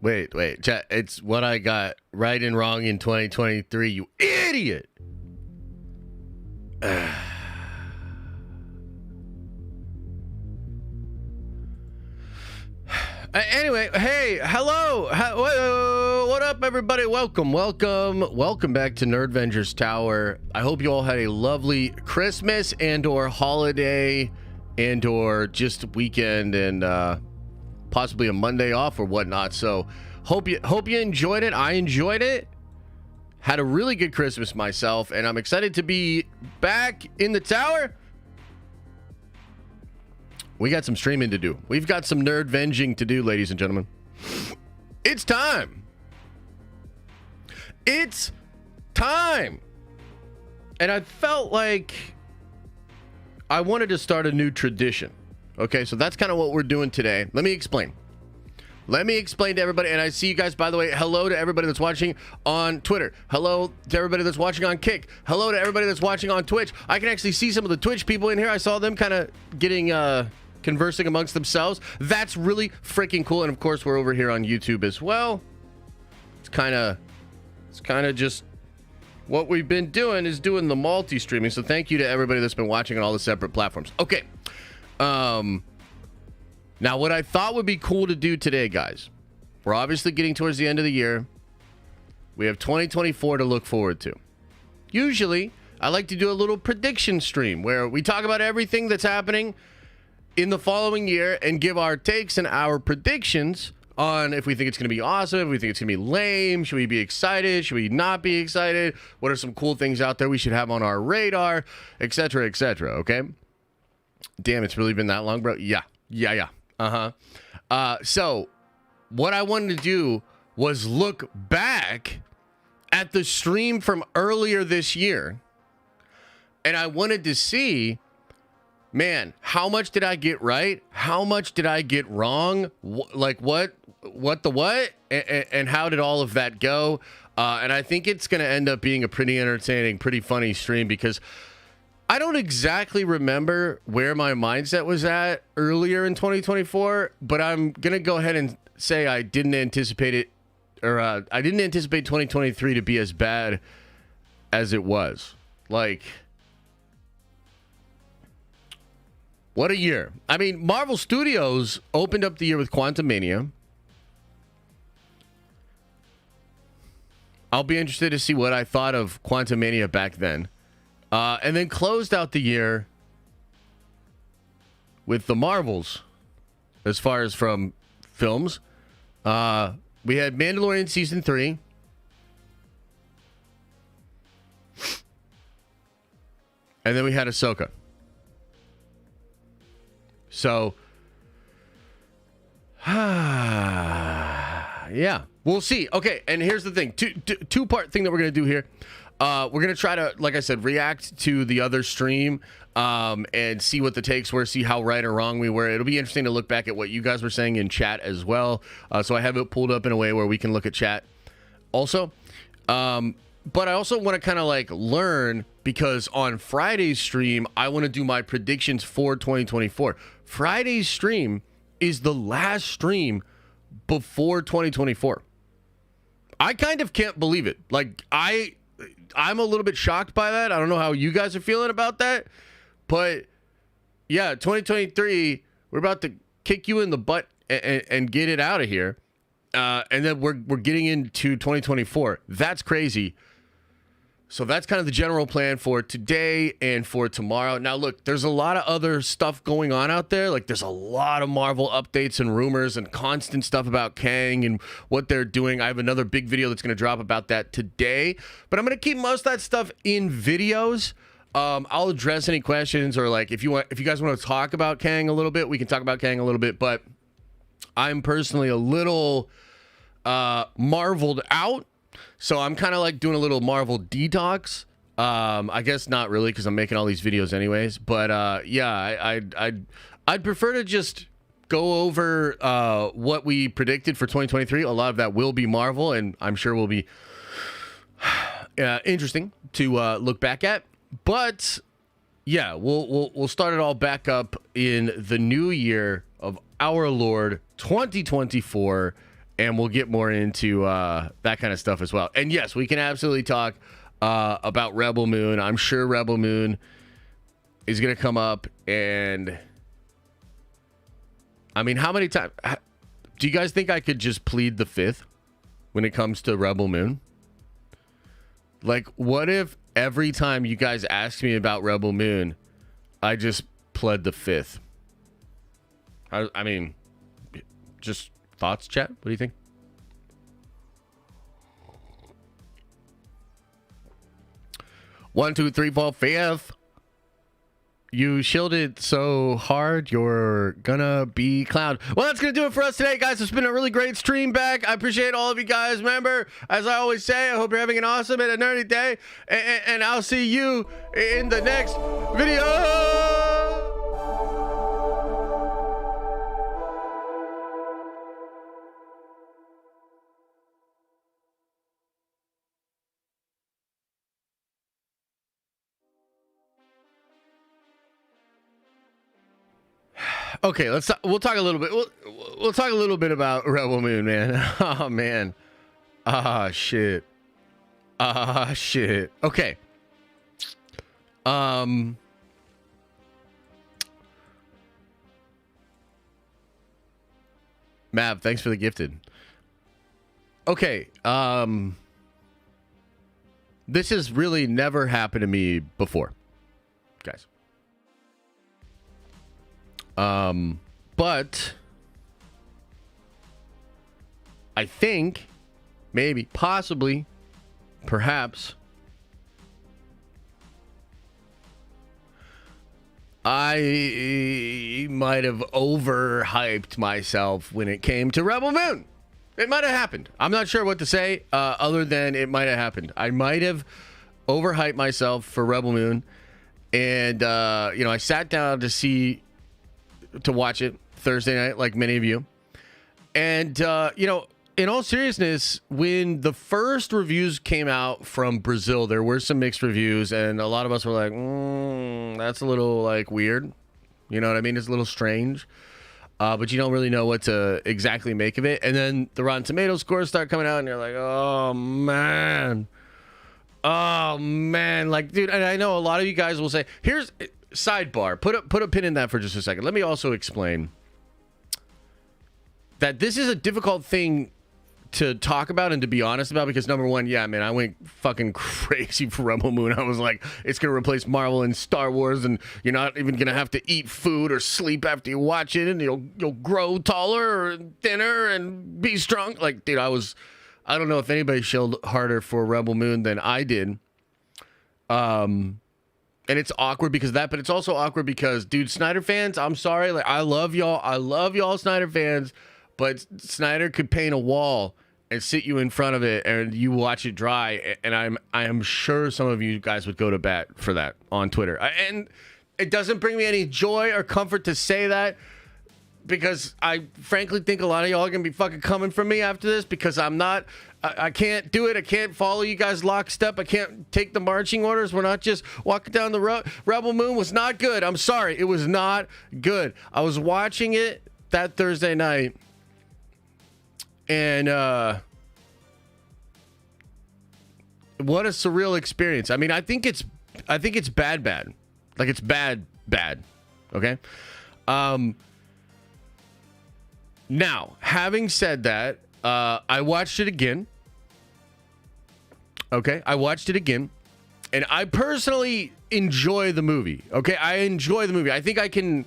Wait. Chat, it's what I got right and wrong in 2023, you idiot. Anyway, hey, hello. What up, everybody? Welcome back to Nerdvengers Tower. I hope you all had a lovely Christmas and or holiday and or just weekend and possibly a Monday off or whatnot. So hope you enjoyed it. I enjoyed it. Had a really good Christmas myself, and I'm excited to be back in the tower. We got some streaming to do. We've got some nerd-venging to do, ladies and gentlemen. It's time. It's time. And I felt like I wanted to start a new tradition. Okay, so that's kind of what we're doing today. Let me explain. Let me explain to everybody. And I see you guys, by the way. Hello to everybody that's watching on Twitter. Hello to everybody that's watching on Kick. Hello to everybody that's watching on Twitch. I can actually see some of the Twitch people in here. I saw them kind of getting conversing amongst themselves. That's really freaking cool. And of course, we're over here on YouTube as well. It's kind of just what we've been doing is doing the multi-streaming. So thank you to everybody that's been watching on all the separate platforms. Okay. Now what I thought would be cool to do today, guys, we're obviously getting towards the end of the year. We have 2024 to look forward to. Usually I like to do a little prediction stream where we talk about everything that's happening in the following year and give our takes and our predictions on if we think it's going to be awesome, if we think it's going to be lame, should we be excited, should we not be excited, what are some cool things out there we should have on our radar, etc., etc., okay? Damn, it's really been that long, bro. Yeah. So what I wanted to do was look back at the stream from earlier this year, and I wanted to see, man, how much did I get right? How much did I get wrong? And how did all of that go? And I think it's going to end up being a pretty entertaining, pretty funny stream because I don't exactly remember where my mindset was at earlier in 2024, but I'm going to go ahead and say I didn't anticipate it, or I didn't anticipate 2023 to be as bad as it was. Like, what a year. I mean, Marvel Studios opened up the year with Quantumania. I'll be interested to see what I thought of Quantumania back then. And then closed out the year with the Marvels, as far as from films. We had Mandalorian Season 3. And then we had Ahsoka. So, yeah, we'll see. Okay, and here's the thing. Two-part thing that we're going to do here. We're going to try to, like I said, react to the other stream and see what the takes were, see how right or wrong we were. It'll be interesting to look back at what you guys were saying in chat as well. So I have it pulled up in a way where we can look at chat also. But I also want to kind of like learn, because on Friday's stream, I want to do my predictions for 2024. Friday's stream is the last stream before 2024. I kind of can't believe it. Like, I'm a little bit shocked by that. I don't know how you guys are feeling about that. But, yeah, 2023, we're about to kick you in the butt and get it out of here. And then we're getting into 2024. That's crazy. So that's kind of the general plan for today and for tomorrow. Now, look, there's a lot of other stuff going on out there. Like, there's a lot of Marvel updates and rumors and constant stuff about Kang and what they're doing. I have another big video that's going to drop about that today. But I'm going to keep most of that stuff in videos. I'll address any questions, or like if you guys want to talk about Kang a little bit, we can talk about Kang a little bit. But I'm personally a little marveled out. So I'm kind of like doing a little Marvel detox. I guess not really, because I'm making all these videos anyways. But yeah, I'd prefer to just go over what we predicted for 2023. A lot of that will be Marvel, and I'm sure will be interesting to look back at. But yeah, we'll start it all back up in the new year of our Lord 2024. and we'll get more into that kind of stuff as well. And yes, we can absolutely talk about Rebel Moon. I'm sure Rebel Moon is going to come up, and I mean, how many times do you guys think I could just plead the fifth when it comes to Rebel Moon? Like, what if every time you guys ask me about Rebel Moon, I just pled the fifth? I mean, just thoughts, chat? What do you think? One, two, three, four, fifth. You shielded so hard, you're gonna be clowned. Well, that's gonna do it for us today, guys. It's been a really great stream back. I appreciate all of you guys. Remember, as I always say, I hope you're having an awesome and a nerdy day. And I'll see you in the next video. Okay, we'll talk a little bit. We'll talk a little bit about Rebel Moon, man. Oh man. Shit. Shit. Okay. Mav, thanks for the gifted. Okay. This has really never happened to me before, guys. But I think maybe, possibly, perhaps I might have overhyped myself when it came to Rebel Moon. It might have happened. I'm not sure what to say, other than it might have happened. I might have overhyped myself for Rebel Moon, and I sat down to watch it Thursday night, like many of you. And, in all seriousness, when the first reviews came out from Brazil, there were some mixed reviews, and a lot of us were like, that's a little, like, weird. You know what I mean? It's a little strange. But you don't really know what to exactly make of it. And then the Rotten Tomatoes scores start coming out, and you're like, oh, man. Like, dude, and I know a lot of you guys will say, here's... Sidebar, put a pin in that for just a second. Let me also explain that this is a difficult thing to talk about and to be honest about, because number one, yeah, man, I went fucking crazy for Rebel Moon. I was like, it's gonna replace Marvel and Star Wars, and you're not even gonna have to eat food or sleep after you watch it, and you'll grow taller or thinner and be strong. Like, dude, I don't know if anybody shelled harder for Rebel Moon than I did. And it's awkward because of that, but it's also awkward because, dude, Snyder fans, I'm sorry. Like, I love y'all Snyder fans, but Snyder could paint a wall and sit you in front of it and you watch it dry. And I am sure some of you guys would go to bat for that on Twitter. And it doesn't bring me any joy or comfort to say that, because I frankly think a lot of y'all are going to be fucking coming for me after this, because I can't do it. I can't follow you guys lockstep. I can't take the marching orders. We're not just walking down the road. Rebel Moon was not good. I'm sorry. It was not good. I was watching it that Thursday night, and what a surreal experience. I mean, I think it's bad. Like, it's bad. Okay? Now, having said that, I watched it again. Okay, I watched it again, and I personally enjoy the movie. Okay, I enjoy the movie. I think I can.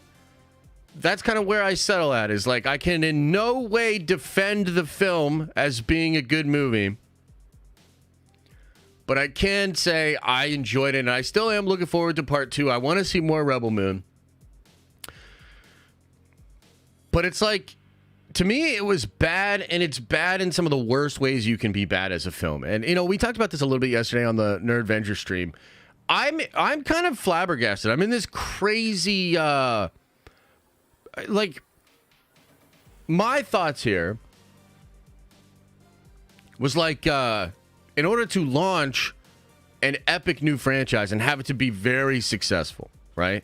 That's kind of where I settle at. Is like, I can in no way defend the film as being a good movie, but I can say I enjoyed it, and I still am looking forward to part 2. I want to see more Rebel Moon, but it's like, to me, it was bad, and it's bad in some of the worst ways you can be bad as a film. And, we talked about this a little bit yesterday on the Nerd Avenger stream. I'm kind of flabbergasted. I'm in this crazy, my thoughts here was like, in order to launch an epic new franchise and have it to be very successful, right?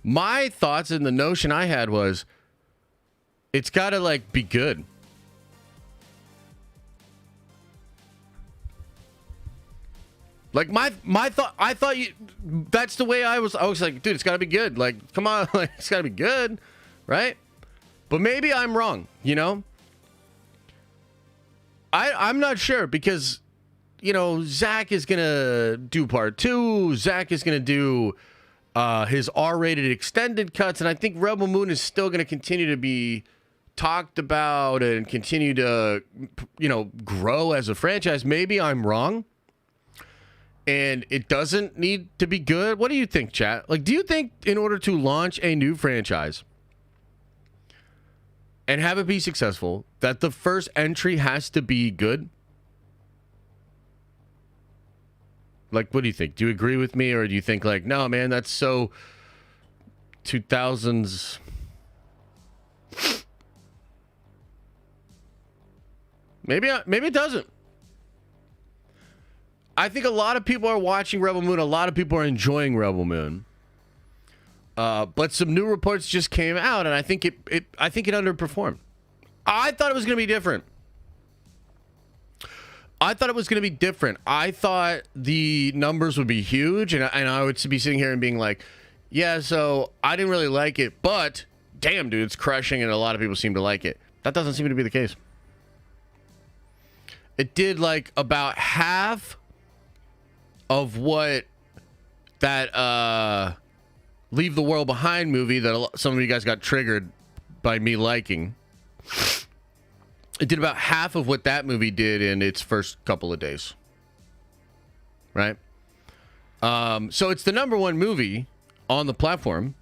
My thoughts and the notion I had was, it's got to, like, be good. Like my thought, I thought you. That's the way I was. I was like, dude, it's got to be good. Like, come on, like, it's got to be good, right? But maybe I'm wrong. You know, I'm not sure because, you know, Zach is gonna do part 2. Zach is gonna do his R-rated extended cuts, and I think Rebel Moon is still gonna continue to be talked about and continue to, you know, grow as a franchise. Maybe I'm wrong. And it doesn't need to be good. What do you think, chat? Like, do you think in order to launch a new franchise and have it be successful, that the first entry has to be good? Like, what do you think? Do you agree with me, or do you think, like, no, man, that's so 2000s? Maybe it doesn't. I think a lot of people are watching Rebel Moon. A lot of people are enjoying Rebel Moon. But some new reports just came out, and I think it underperformed. I thought it was going to be different. I thought the numbers would be huge, and I would be sitting here and being like, yeah, so I didn't really like it, but damn, dude, it's crushing, and a lot of people seem to like it. That doesn't seem to be the case. It did like about half of what that Leave the World Behind movie that some of you guys got triggered by me liking. It did about half of what that movie did in its first couple of days. Right? So it's the #1 movie on the platform.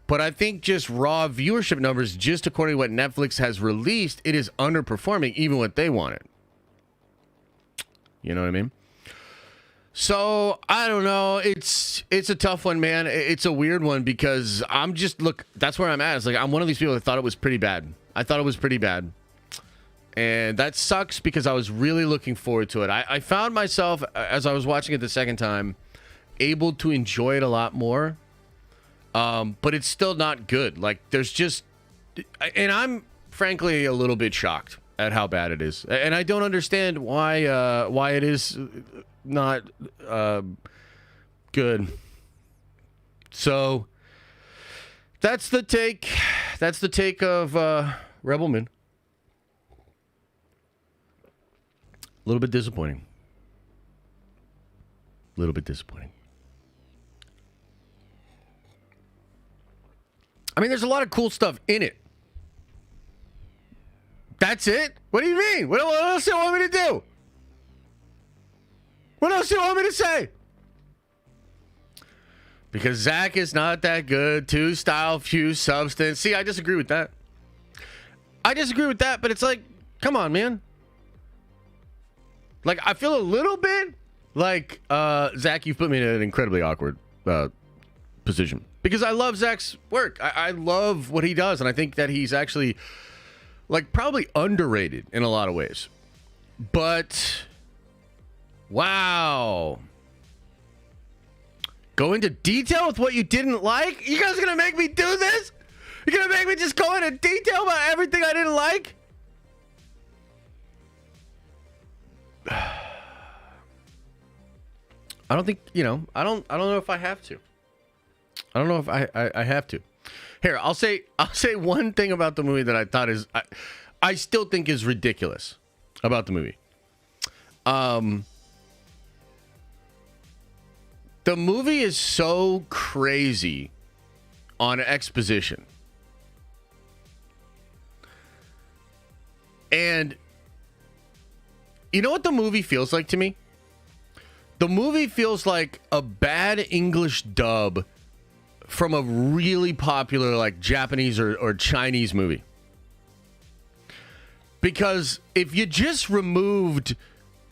But I think just raw viewership numbers, just according to what Netflix has released, it is underperforming even what they wanted. You know what I mean? So, I don't know. It's a tough one, man. It's a weird one because that's where I'm at. It's like, I'm one of these people that thought it was pretty bad. I thought it was pretty bad. And that sucks because I was really looking forward to it. I found myself, as I was watching it the second time, able to enjoy it a lot more. But it's still not good. Like, there's just... And I'm, frankly, a little bit shocked at how bad it is. And I don't understand why it is not good. So, that's the take. That's the take of Rebel Moon. A little bit disappointing. A little bit disappointing. I mean, there's a lot of cool stuff in it. That's it? What do you mean? What else do you want me to do? What else do you want me to say? Because Zach is not that good. Too style, few substance. See, I disagree with that. But it's like, come on, man. Like, I feel a little bit like, Zach, you've put me in an incredibly awkward position. Because I love Zach's work. I love what he does. And I think that he's actually, like, probably underrated in a lot of ways. But, wow. Go into detail with what you didn't like? You guys are going to make me do this? You're going to make me just go into detail about everything I didn't like? I don't think, I don't know if I have to. I don't know if I have to. Here, I'll say one thing about the movie that I thought is I still think is ridiculous about the movie. The movie is so crazy on exposition. And you know what the movie feels like to me? The movie feels like a bad English dub from a really popular, like, Japanese or Chinese movie. Because if you just removed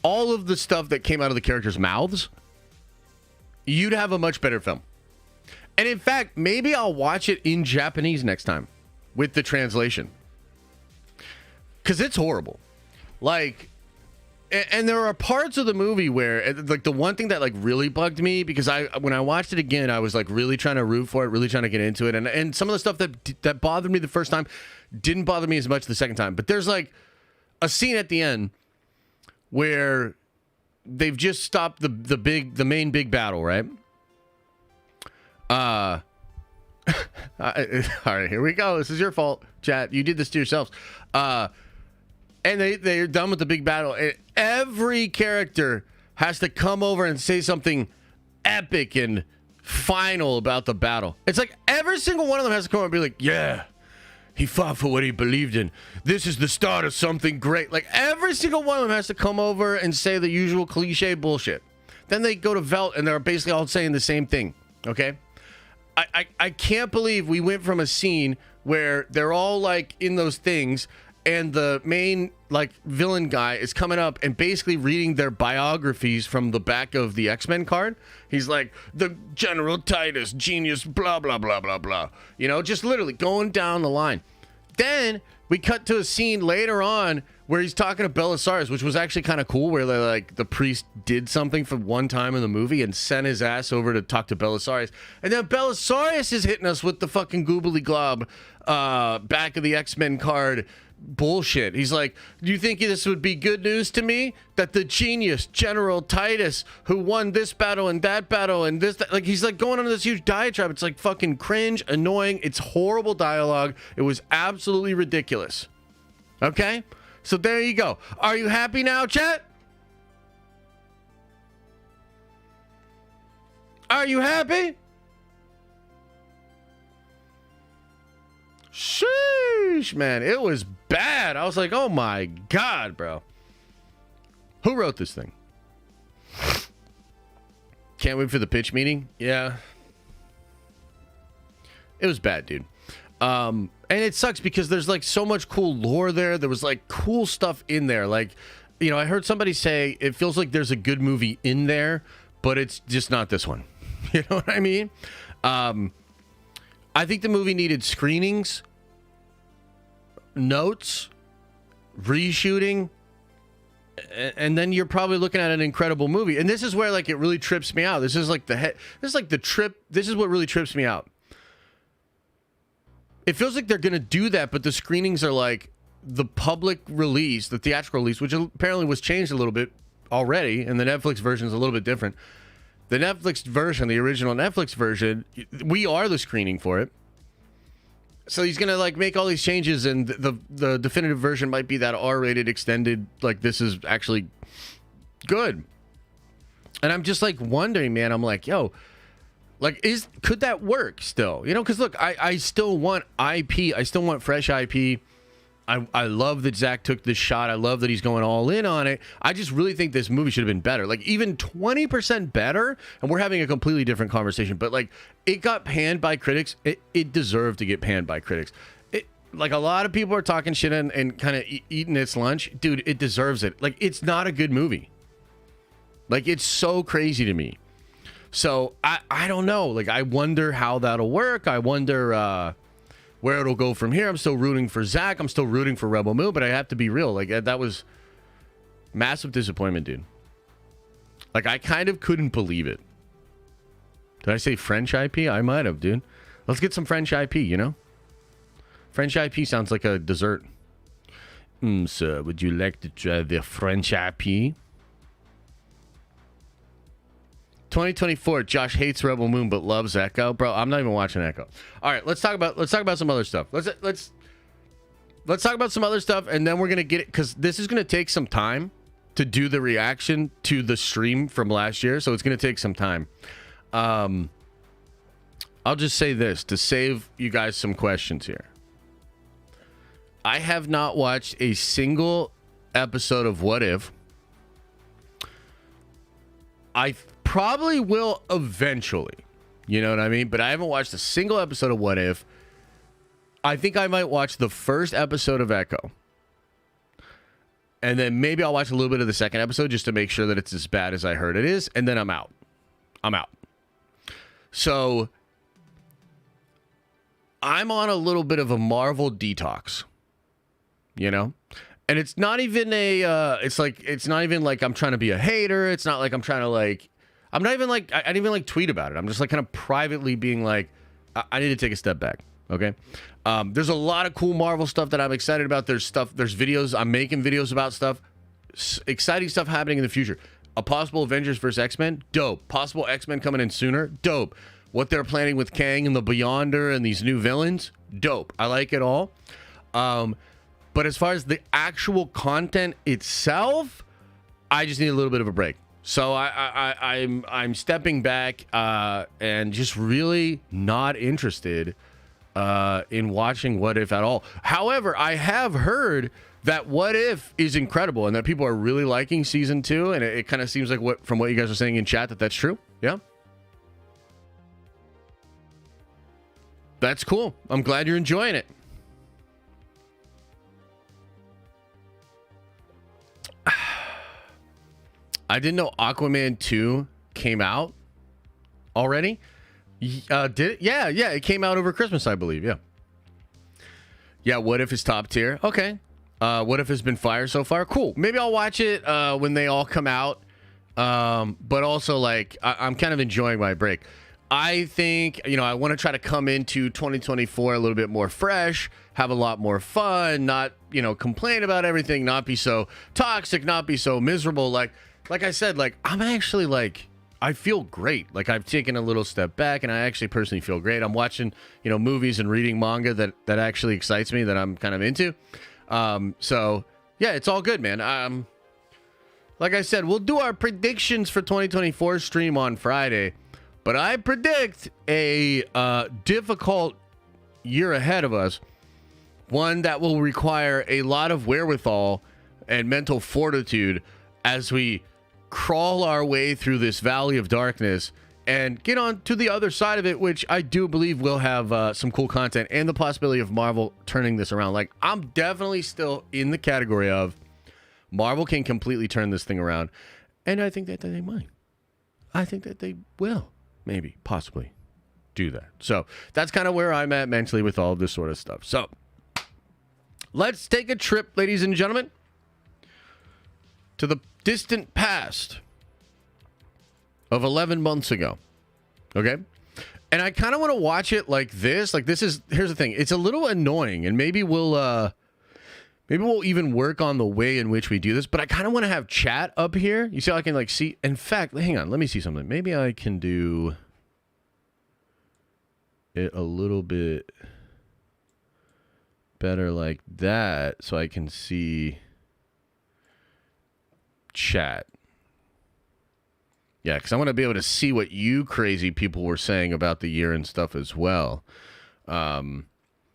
all of the stuff that came out of the characters' mouths, you'd have a much better film. And in fact, maybe I'll watch it in Japanese next time with the translation. Because it's horrible. Like... And there are parts of the movie where, like, the one thing that, like, really bugged me, because when I watched it again, I was, like, really trying to root for it, really trying to get into it. And some of the stuff that bothered me the first time didn't bother me as much the second time. But there's, like, a scene at the end where they've just stopped the main big battle, right? All right, here we go. This is your fault, chat. You did this to yourselves. And they're done with the big battle. And every character has to come over and say something epic and final about the battle. It's like every single one of them has to come over and be like, yeah, he fought for what he believed in. This is the start of something great. Like every single one of them has to come over and say the usual cliche bullshit. Then they go to Velt and they're basically all saying the same thing. Okay? I can't believe we went from a scene where they're all like in those things and the main like villain guy is coming up and basically reading their biographies from the back of the X-Men card. He's like, the General Titus, genius, blah, blah, blah, blah, blah. You know, just literally going down the line. Then we cut to a scene later on where he's talking to Belisarius, which was actually kind of cool, where they're like the priest did something for one time in the movie and sent his ass over to talk to Belisarius. And then Belisarius is hitting us with the fucking goobly glob back of the X-Men card bullshit. He's like, do you think this would be good news to me that the genius General Titus, who won this battle and that battle and this, like he's like going on this huge diatribe. It's like fucking cringe, annoying. It's horrible dialogue. It was absolutely ridiculous. Okay, so there you go. Are you happy now, chat? Are you happy? Sheesh, man, it was bad. I was like, oh my God, bro. Who wrote this thing? Can't wait for the pitch meeting. Yeah. It was bad, dude. And it sucks because there's like so much cool lore there. There was like cool stuff in there. Like, you know, I heard somebody say it feels like there's a good movie in there, but it's just not this one. You know what I mean? I think the movie needed screenings, notes, reshooting, and then you're probably looking at an incredible movie. And this is where like it really trips me out. This is like this is like the trip. This is what really trips me out. It feels like they're going to do that, but the screenings are like the public release, the theatrical release, which apparently was changed a little bit already, and the Netflix version is a little bit different. The Netflix version, the original Netflix version, we are the screening for it. So he's going to like make all these changes, and the definitive version might be that R-rated extended, like this is actually good. And I'm just like wondering, man, I'm like, yo, like could that work still? You know, because look, I still want IP. I still want fresh IP. I love that Zach took this shot. I love that he's going all in on it. I just really think this movie should have been better. Like even 20% better, and we're having a completely different conversation. But like it got panned by critics. It deserved to get panned by critics. Like a lot of people are talking shit and kind of eating its lunch. Dude, it deserves it. Like it's not a good movie. Like it's so crazy to me. So I don't know. Like I wonder how that'll work. I wonder where it'll go from here. I'm still rooting for Zach. I'm still rooting for Rebel Moon, but I have to be real. Like that was massive disappointment, dude. Like I kind of couldn't believe it. Did I say French IP? I might have, dude. Let's get some French IP, you know? French IP sounds like a dessert. Sir, would you like to try the French IP? 2024, Josh hates Rebel Moon but loves Echo. Bro, I'm not even watching Echo. All right, let's talk about some other stuff. Let's talk about some other stuff, and then we're gonna get it, because this is gonna take some time to do the reaction to the stream from last year, so it's gonna take some time. I'll just say this to save you guys some questions here. I have not watched a single episode of What If. I probably will eventually, you know what I mean? But I haven't watched a single episode of What If. I think I might watch the first episode of Echo. And then maybe I'll watch a little bit of the second episode just to make sure that it's as bad as I heard it is. And then I'm out. So I'm on a little bit of a Marvel detox, you know? And it's not even it's not even like I'm trying to be a hater. It's not like I'm trying to like, I didn't even like tweet about it. I'm just like kind of privately being like, I need to take a step back. Okay. There's a lot of cool Marvel stuff that I'm excited about. There's videos. I'm making videos about stuff, exciting stuff happening in the future. A possible Avengers versus X-Men, dope. Possible X-Men coming in sooner, dope. What they're planning with Kang and the Beyonder and these new villains, dope. I like it all. But as far as the actual content itself, I just need a little bit of a break. So I'm stepping back and just really not interested in watching What If at all. However, I have heard that What If is incredible and that people are really liking season 2, and it kind of seems like from what you guys are saying in chat that's true. Yeah. That's cool. I'm glad you're enjoying it. I didn't know Aquaman 2 came out already. Did it? Yeah, it came out over Christmas, I believe. Yeah. What If is top tier? Okay. What If has been fire so far? Cool. Maybe I'll watch it when they all come out. But also, like, I'm kind of enjoying my break. I think, I want to try to come into 2024 a little bit more fresh, have a lot more fun, not, complain about everything, not be so toxic, not be so miserable. Like I said, like, I'm actually, like, I feel great. Like, I've taken a little step back, and I actually personally feel great. I'm watching, movies and reading manga that actually excites me, that I'm kind of into. So, yeah, it's all good, man. Like I said, we'll do our predictions for 2024 stream on Friday. But I predict a difficult year ahead of us, one that will require a lot of wherewithal and mental fortitude as we crawl our way through this valley of darkness and get on to the other side of it, which I do believe will have some cool content and the possibility of Marvel turning this around. Like, I'm definitely still in the category of Marvel can completely turn this thing around, and I think that they might. I think that they will. Maybe, possibly do that. So that's kind of where I'm at mentally with all of this sort of stuff. So let's take a trip, ladies and gentlemen, to the distant past of 11 months ago. Okay? And I kind of want to watch it like this. Like, here's the thing. It's a little annoying, and maybe we'll even work on the way in which we do this, but I kind of want to have chat up here. You see how I can, like, see? In fact, hang on. Let me see something. Maybe I can do it a little bit better like that so I can see chat. Yeah, because I want to be able to see what you crazy people were saying about the year and stuff as well.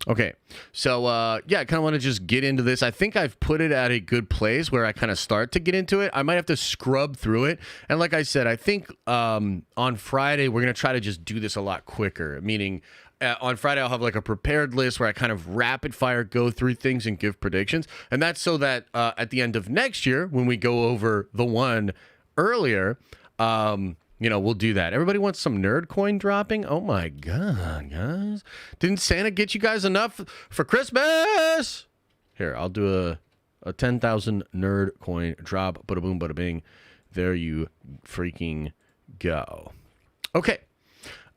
Okay, so, I kind of want to just get into this. I think I've put it at a good place where I kind of start to get into it. I might have to scrub through it. And like I said, I think on Friday, we're going to try to just do this a lot quicker. Meaning, on Friday, I'll have like a prepared list where I kind of rapid fire go through things and give predictions. And that's so that at the end of next year, when we go over the one earlier, we'll do that. Everybody wants some nerd coin dropping? Oh my God, guys. Didn't Santa get you guys enough for Christmas? Here, I'll do a 10,000 nerd coin drop. Bada boom, bada bing. There you freaking go. Okay.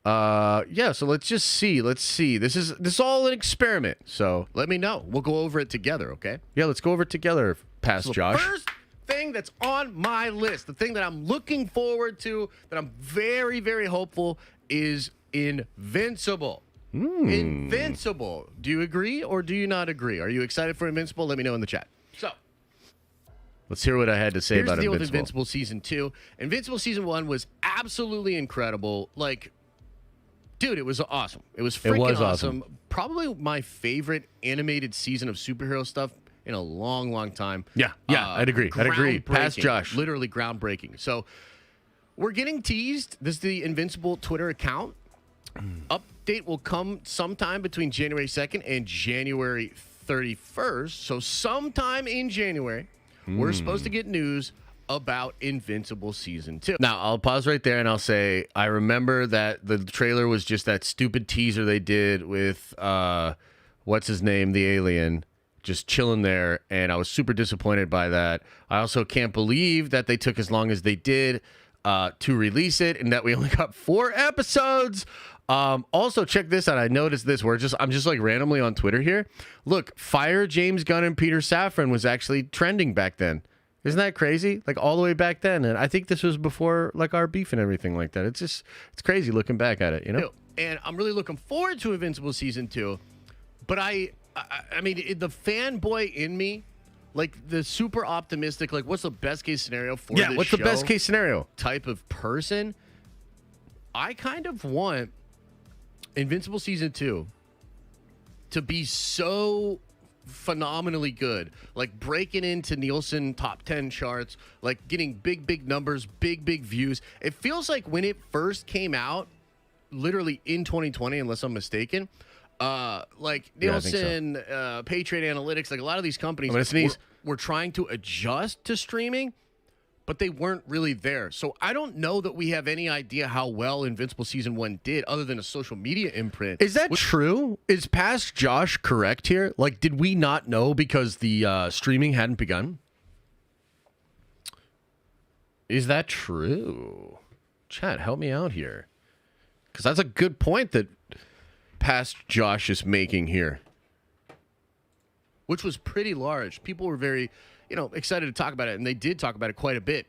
So let's just see. Let's see. This is all an experiment. So let me know. We'll go over it together, okay? Yeah, let's go over it together, past Josh. First thing that's on my list, the thing that I'm looking forward to, that I'm very, very hopeful, is Invincible. Invincible. Do you agree or do you not agree? Are you excited for Invincible? Let me know in the chat. So let's hear what I had to say about Invincible. Here's the deal with Invincible Season 2. Invincible Season 1 was absolutely incredible. Like, dude, it was awesome. It was freaking awesome. Probably my favorite animated season of superhero stuff in a long, long time. Yeah, I'd agree. Past Josh. Literally groundbreaking. So we're getting teased. This is the Invincible Twitter account. Update will come sometime between January 2nd and January 31st. So sometime in January, we're supposed to get news about Invincible Season 2. Now, I'll pause right there and I'll say, I remember that the trailer was just that stupid teaser they did with, what's his name, the alien, just chilling there, and I was super disappointed by that. I also can't believe that they took as long as they did to release it, and that we only got 4 episodes. Also, check this out. I noticed this where I'm just like randomly on Twitter here. Look, Fire James Gunn and Peter Safran was actually trending back then. Isn't that crazy? Like all the way back then. And I think this was before like our beef and everything like that. It's crazy looking back at it, you know? And I'm really looking forward to Invincible Season 2. But I mean, the fanboy in me, like the super optimistic, like what's the best case scenario for this what's show the best case scenario type of person, I kind of want Invincible Season 2 to be so phenomenally good, like breaking into Nielsen top 10 charts, like getting big numbers, big views. It feels like when it first came out, literally in 2020, unless I'm mistaken, like Nielsen, Patriot Analytics, like a lot of these companies were trying to adjust to streaming, but they weren't really there. So I don't know that we have any idea how well Invincible Season 1 did other than a social media imprint. Is that true? Is past Josh correct here? Like, did we not know because the streaming hadn't begun? Is that true? Chat, help me out here. Because that's a good point that past Josh is making here. Which was pretty large. People were very, excited to talk about it, and they did talk about it quite a bit.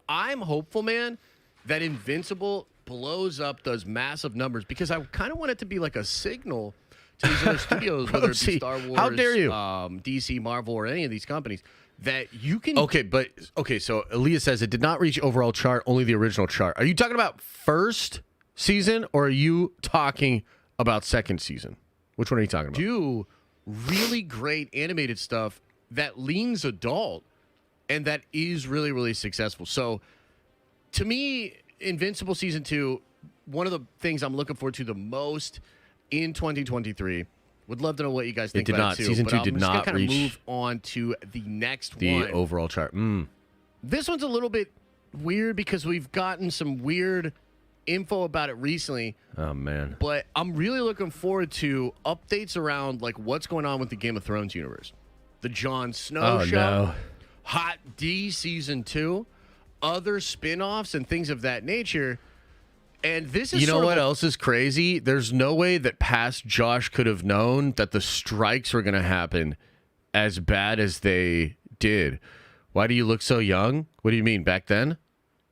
I'm hopeful, man, that Invincible blows up, does massive numbers, because I kind of want it to be like a signal to these other studios, whether it be Star Wars, how dare you? DC, Marvel, or any of these companies, that you can... Okay, so Elias says it did not reach overall chart, only the original chart. Are you talking about first season, or are you talking about second season? Which one are you talking about? Do really great animated stuff that leans adult and that is really, really successful. So to me, Invincible Season 2, one of the things I'm looking forward to the most in 2023. Would love to know what you guys think about it too. Season 2 did not kind reach of move on to the next the one. overall chart. This one's a little bit weird because we've gotten some weird info about it recently. Oh, man. But I'm really looking forward to updates around like what's going on with the Game of Thrones universe. The Jon Snow show, no. Hot D Season 2, other spin-offs and things of that nature. And this is what else is crazy? There's no way that past Josh could have known that the strikes were going to happen as bad as they did. Why do you look so young? What do you mean, back then?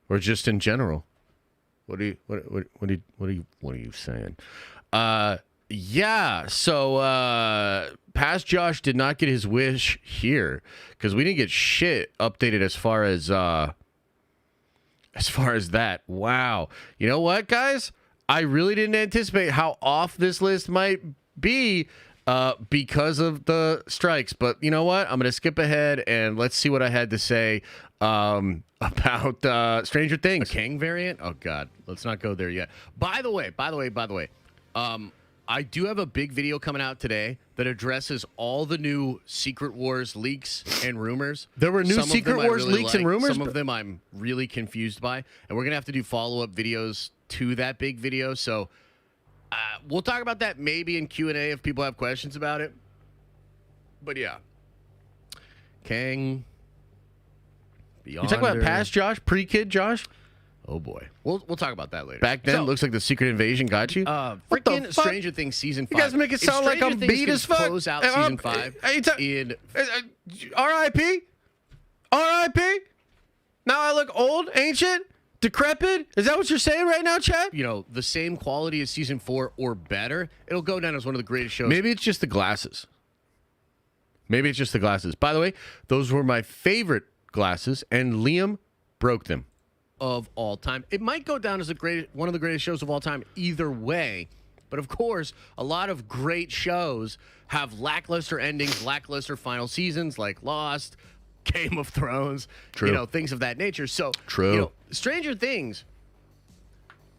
Or just in general? What are you saying? So past Josh did not get his wish here because we didn't get shit updated as far as that. Wow. You know what, guys? I really didn't anticipate how off this list might be because of the strikes. But you know what? I'm going to skip ahead and let's see what I had to say about Stranger Things. A Kang variant? Oh, God. Let's not go there yet. By the way, I do have a big video coming out today that addresses all the new Secret Wars leaks and rumors. There were new Secret Wars leaks and rumors? Some of them I'm really confused by. And we're going to have to do follow-up videos to that big video. So we'll talk about that maybe in Q&A if people have questions about it. But, yeah. Kang... You talking about past Josh, pre-kid Josh? Oh boy, we'll talk about that later. Back then, looks like the Secret Invasion got you. Freaking Stranger Things season 5. You guys make it sound like I'm beat as fuck. Close out season 5 in R.I.P. R.I.P. Now I look old, ancient, decrepit. Is that what you're saying right now, Chad? The same quality as season 4 or better. It'll go down as one of the greatest shows. Maybe it's just the glasses. By the way, those were my favorite glasses, and Liam broke them. Of all time. It might go down as one of the greatest shows of all time either way. But of course, a lot of great shows have lackluster endings, lackluster final seasons like Lost, Game of Thrones, True. Things of that nature. So, True. Stranger Things,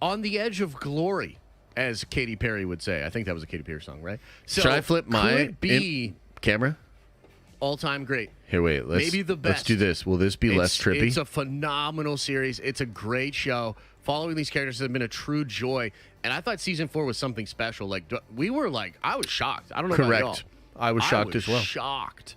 on the edge of glory, as Katy Perry would say. I think that was a Katy Perry song, right? So should I flip my camera? All-time great. Here, wait. Maybe the best. Let's do this. Will this be less trippy? It's a phenomenal series. It's a great show. Following these characters has been a true joy. And I thought season 4 was something special. Like, I was shocked. I don't know about y'all. I was shocked as well. Shocked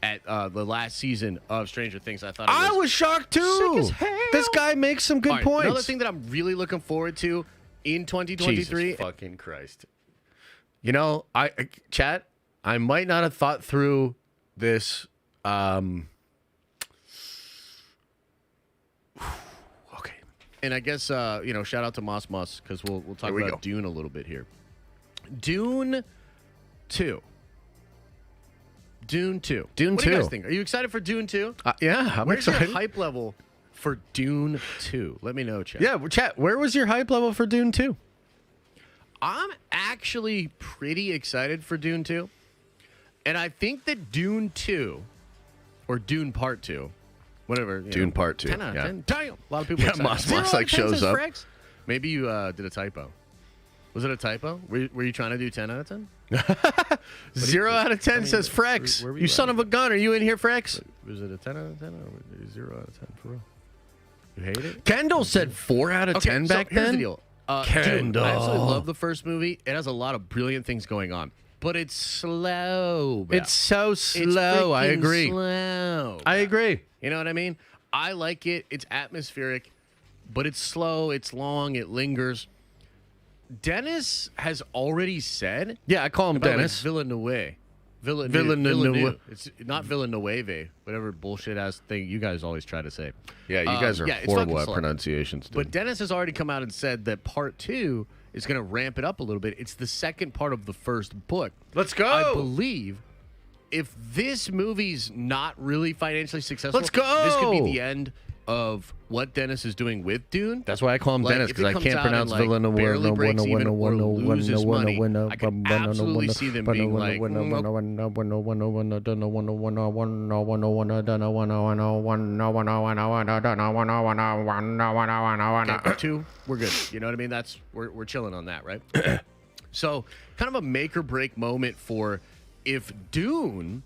at the last season of Stranger Things. I was shocked too. Sick as hell. This guy makes some good points. Another thing that I'm really looking forward to in 2023. Jesus fucking Christ. Chat, I might not have thought through this and I guess shout out to Moss Moss because we'll talk about Dune a little bit here. Dune 2. Dune 2. Dune what 2. What do you guys think? Are you excited for Dune 2? Yeah, I'm Where's excited. Your hype level for Dune 2? Let me know, chat. Yeah, chat. Where was your hype level for Dune 2? I'm actually pretty excited for Dune 2. And I think that Dune 2, or Dune Part 2, whatever. Dune Part 2. 10 out of yeah. 10. Damn. A lot of people are excited. Moss like shows up. Frex? Maybe you did a typo. Was it a typo? Were you trying to do 10 out of 10? 0 out of 10 says Frex. where were you you son at? of a gun. Are you in here, Frex? Was it a 10 out of 10 or 0 out of 10 for real? You hate it? Kendall said 4 out of 10 back here's then. the deal. Dune, Kendall. I absolutely love the first movie. It has a lot of brilliant things going on. But it's slow. Bro. It's so It's slow. I freaking agree. Slow. I agree. You know what I mean? I like it. It's atmospheric, but it's slow. It's long. It lingers. Dennis has already said. Yeah, I call him By the way, Dennis. Villeneuve. Villeneuve. It's not Villanueve, whatever bullshit ass thing you guys always try to say. Yeah, you guys are it's horrible fucking at slow. pronunciations, dude. But Dennis has already come out and said that part 2 is going to ramp it up a little bit. It's the second part of the first book. Let's go. I believe if this movie's not really financially successful, Let's go. This could be the end of what Dennis is doing with Dune. That's why I call him Like, Dennis, if because it I comes can't out pronounce and, like, Villeneuve. barely breaks even or loses money, I could absolutely see them being like, okay, 2, we're good. You know what I mean? We're chilling on that, right? So, kind of a make or break moment for if Dune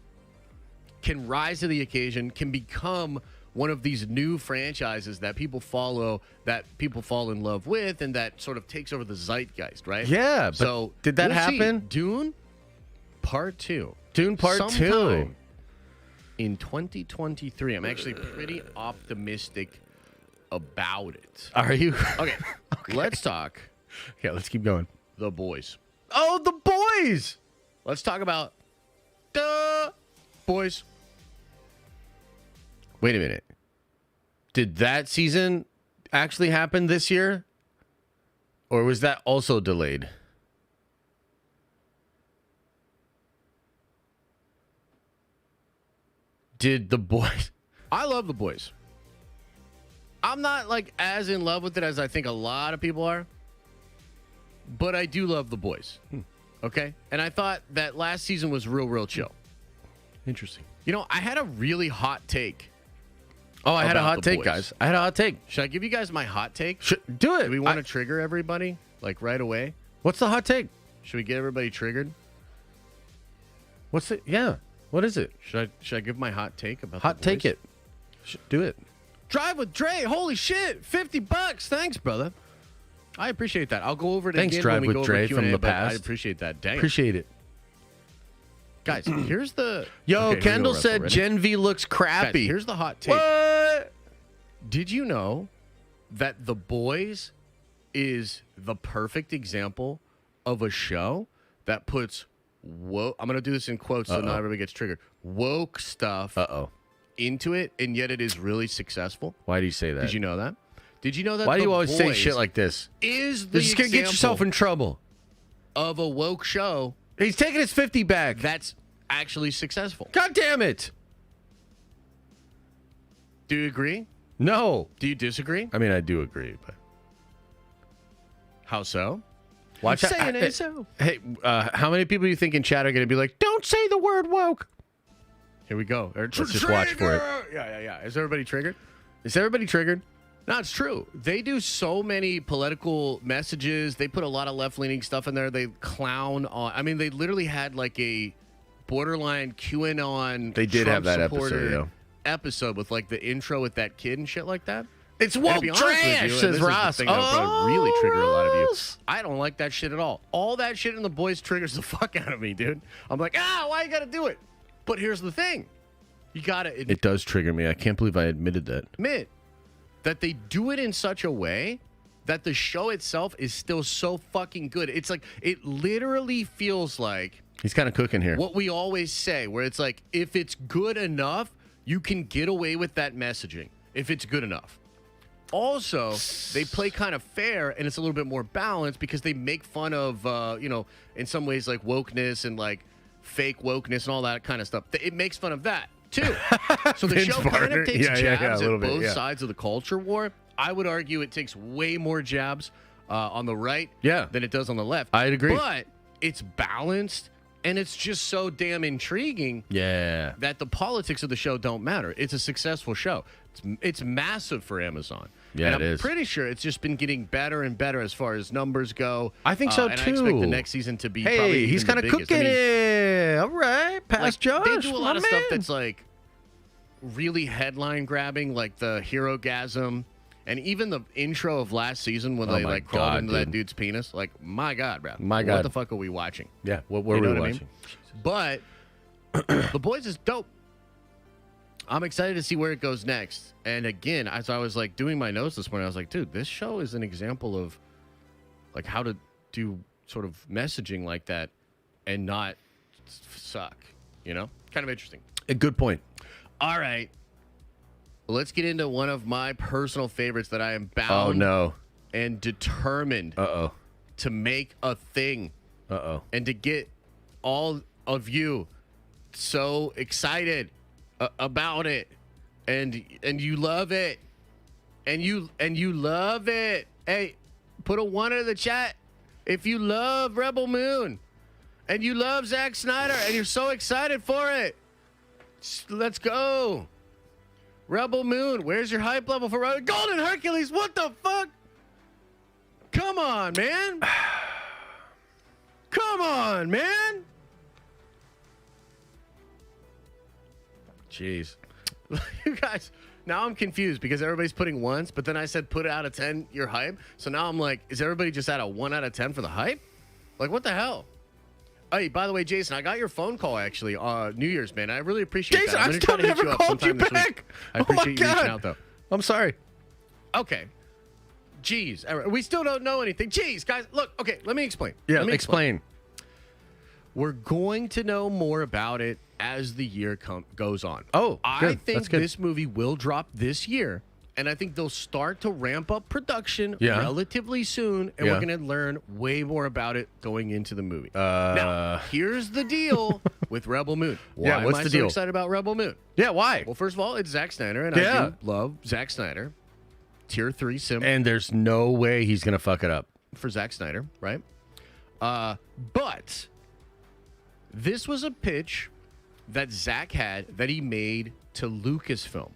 can rise to the occasion, can become one of these new franchises that people follow, that people fall in love with, and that sort of takes over the zeitgeist, right? Yeah, but so did that we'll see. happen? Dune Part 2. Dune Part 2. Sometime in 2023. I'm actually pretty optimistic about it. Are you? Okay, let's talk Yeah, let's keep going. The Boys. Oh, the boys. Let's talk about The Boys. Wait a minute. Did that season actually happen this year? Or was that also delayed? Did the boys... I love The Boys. I'm not like as in love with it as I think a lot of people are, but I do love The Boys. Okay? And I thought that last season was real chill. Interesting. You know, I had a really hot take. Oh, I had a About hot The take, Boys. guys. I had a hot take. Should I give you guys my hot take? Do it. Do we want to trigger everybody like right away? What's the hot take? Should we get everybody triggered? What's it? Yeah. What is it? Should I give my hot take about Hot The Boys? take it. Do it. Drive with Dre. Holy shit. $50. Thanks, brother. I appreciate that. I'll go over it Thanks, again Drive when we with go Dre over Q&A, from the but I past. appreciate that. Dang. Appreciate it. Guys, here's the... Yo, Okay, here we Kendall go, said Russell. Ready? Gen V looks Guys, crappy. here's the hot take. What? Did you know that The Boys is the perfect example of a show that puts woke... I'm going to do this in quotes so not everybody gets triggered. Woke stuff into it, and yet it is really successful. Why do you say that? Did you know that? Did you know that Why do The you always say Boys shit like this? is the You're just going to get yourself in trouble. of a woke show He's taking his 50 back. that's actually successful? God damn it. Do you agree? No. Do you disagree? I mean, I do agree, but... How so? Watch I'm saying it so. Hey, how many people do you think in chat are going to be like, don't say the word woke? Here we go. Let's just watch for it. Yeah. Is everybody triggered? Is everybody triggered? No, it's true. They do so many political messages. They put a lot of left-leaning stuff in there. They clown on... I mean, they literally had like a borderline QAnon... They did have that Trump-supporter episode, episode with like the intro with that kid and shit like that. It's And to woke be honest with trash, you, and says this is the Ross. thing that'll probably really trigger a lot of you. Ross. I don't like that shit at all. All that shit in The Boys triggers the fuck out of me, dude. I'm like, why you gotta do it? But here's the thing. You gotta It does trigger me. I can't believe I admitted that. admit that they do it in such a way that the show itself is still so fucking good. It's like, it literally feels like He's kind of cooking here. what we always say, where it's like, if it's good enough, you can get away with that messaging. If it's good enough. also they play kind of fair, and it's a little bit more balanced because they make fun of, in some ways like wokeness and like fake wokeness and all that kind of stuff. It makes fun of that too. So the show kind of takes jabs at both sides of the culture war. I would argue it takes way more jabs on the right than it does on the left. I'd agree. But it's balanced, and it's just so damn intriguing that the politics of the show don't matter. It's a successful show. It's massive for Amazon. Yeah, and I'm pretty sure it's just been getting better and better as far as numbers go. I think so, and too. I expect the next season to be probably he's kind of cooking it. All right, past Josh. They do a lot of stuff that's like really headline grabbing, like the hero gasm. And even the intro of last season when they like crawled into that dude's penis, like, my God, bro. My God. What the fuck are we watching? Yeah, what were we watching? I mean? But The Boys is dope. I'm excited to see where it goes next. And again, as I was like doing my notes this morning, I was like, dude, this show is an example of like how to do sort of messaging like that and not suck, you know? Kind of interesting. A good point. All right. Let's get into one of my personal favorites that I am bound and determined to make a thing. And to get all of you so excited about it. And you love it. And you love it. Hey, put a 1 in the chat if you love Rebel Moon. And you love Zack Snyder and you're so excited for it. Let's go. Rebel Moon, where's your hype level for Golden Hercules? What the fuck? Come on, man. Come on, man. Jeez. You guys, now I'm confused because everybody's putting 1s, but then I said put it out of 10, your hype. So now I'm like, is everybody just at a 1 out of 10 for the hype? Like, what the hell? Hey, by the way, Jason, I got your phone call actually New Year's, man. I really appreciate Jason, that. I still never called you back. I appreciate you reaching out, though. I'm sorry. Okay. Jeez. We still don't know anything. Jeez, guys. Look, okay, let me explain. Yeah, let me explain. We're going to know more about it as the year goes on. Oh, I think this movie will drop this year. And I think they'll start to ramp up production relatively soon, and we're going to learn way more about it going into the movie. Now, here's the deal with Rebel Moon. Why what's am I the so deal? excited about Rebel Moon? Yeah, why? Well, first of all, it's Zack Snyder, and I do love Zack Snyder. Tier 3 sim. And there's no way he's going to fuck it up. For Zack Snyder, right? But this was a pitch that Zack had that he made to Lucasfilm.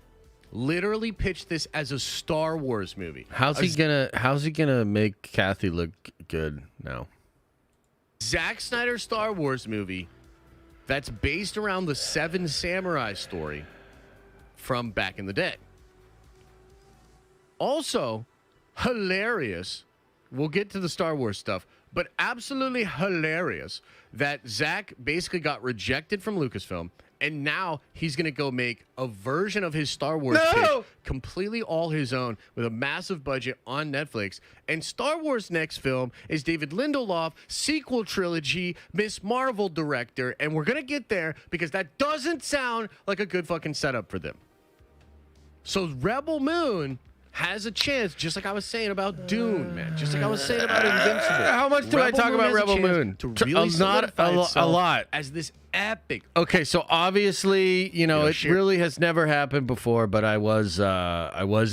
Literally pitched this as a Star Wars movie. How's he gonna make Kathy look good now? Zack Snyder's Star Wars movie that's based around the 7 Samurai story from back in the day. Also, hilarious. We'll get to the Star Wars stuff, but absolutely hilarious that Zack basically got rejected from Lucasfilm. And now he's going to go make a version of his Star Wars pitch completely all his own with a massive budget on Netflix. And Star Wars' next film is David Lindelof, sequel trilogy, Miss Marvel director. And we're going to get there because that doesn't sound like a good fucking setup for them. So Rebel Moon has a chance, just like I was saying about Dune, man. Just like I was saying about Invincible. How much do I talk about Rebel Moon? To really solidify a lot. As this epic. Okay, so obviously, it really has never happened before, but I was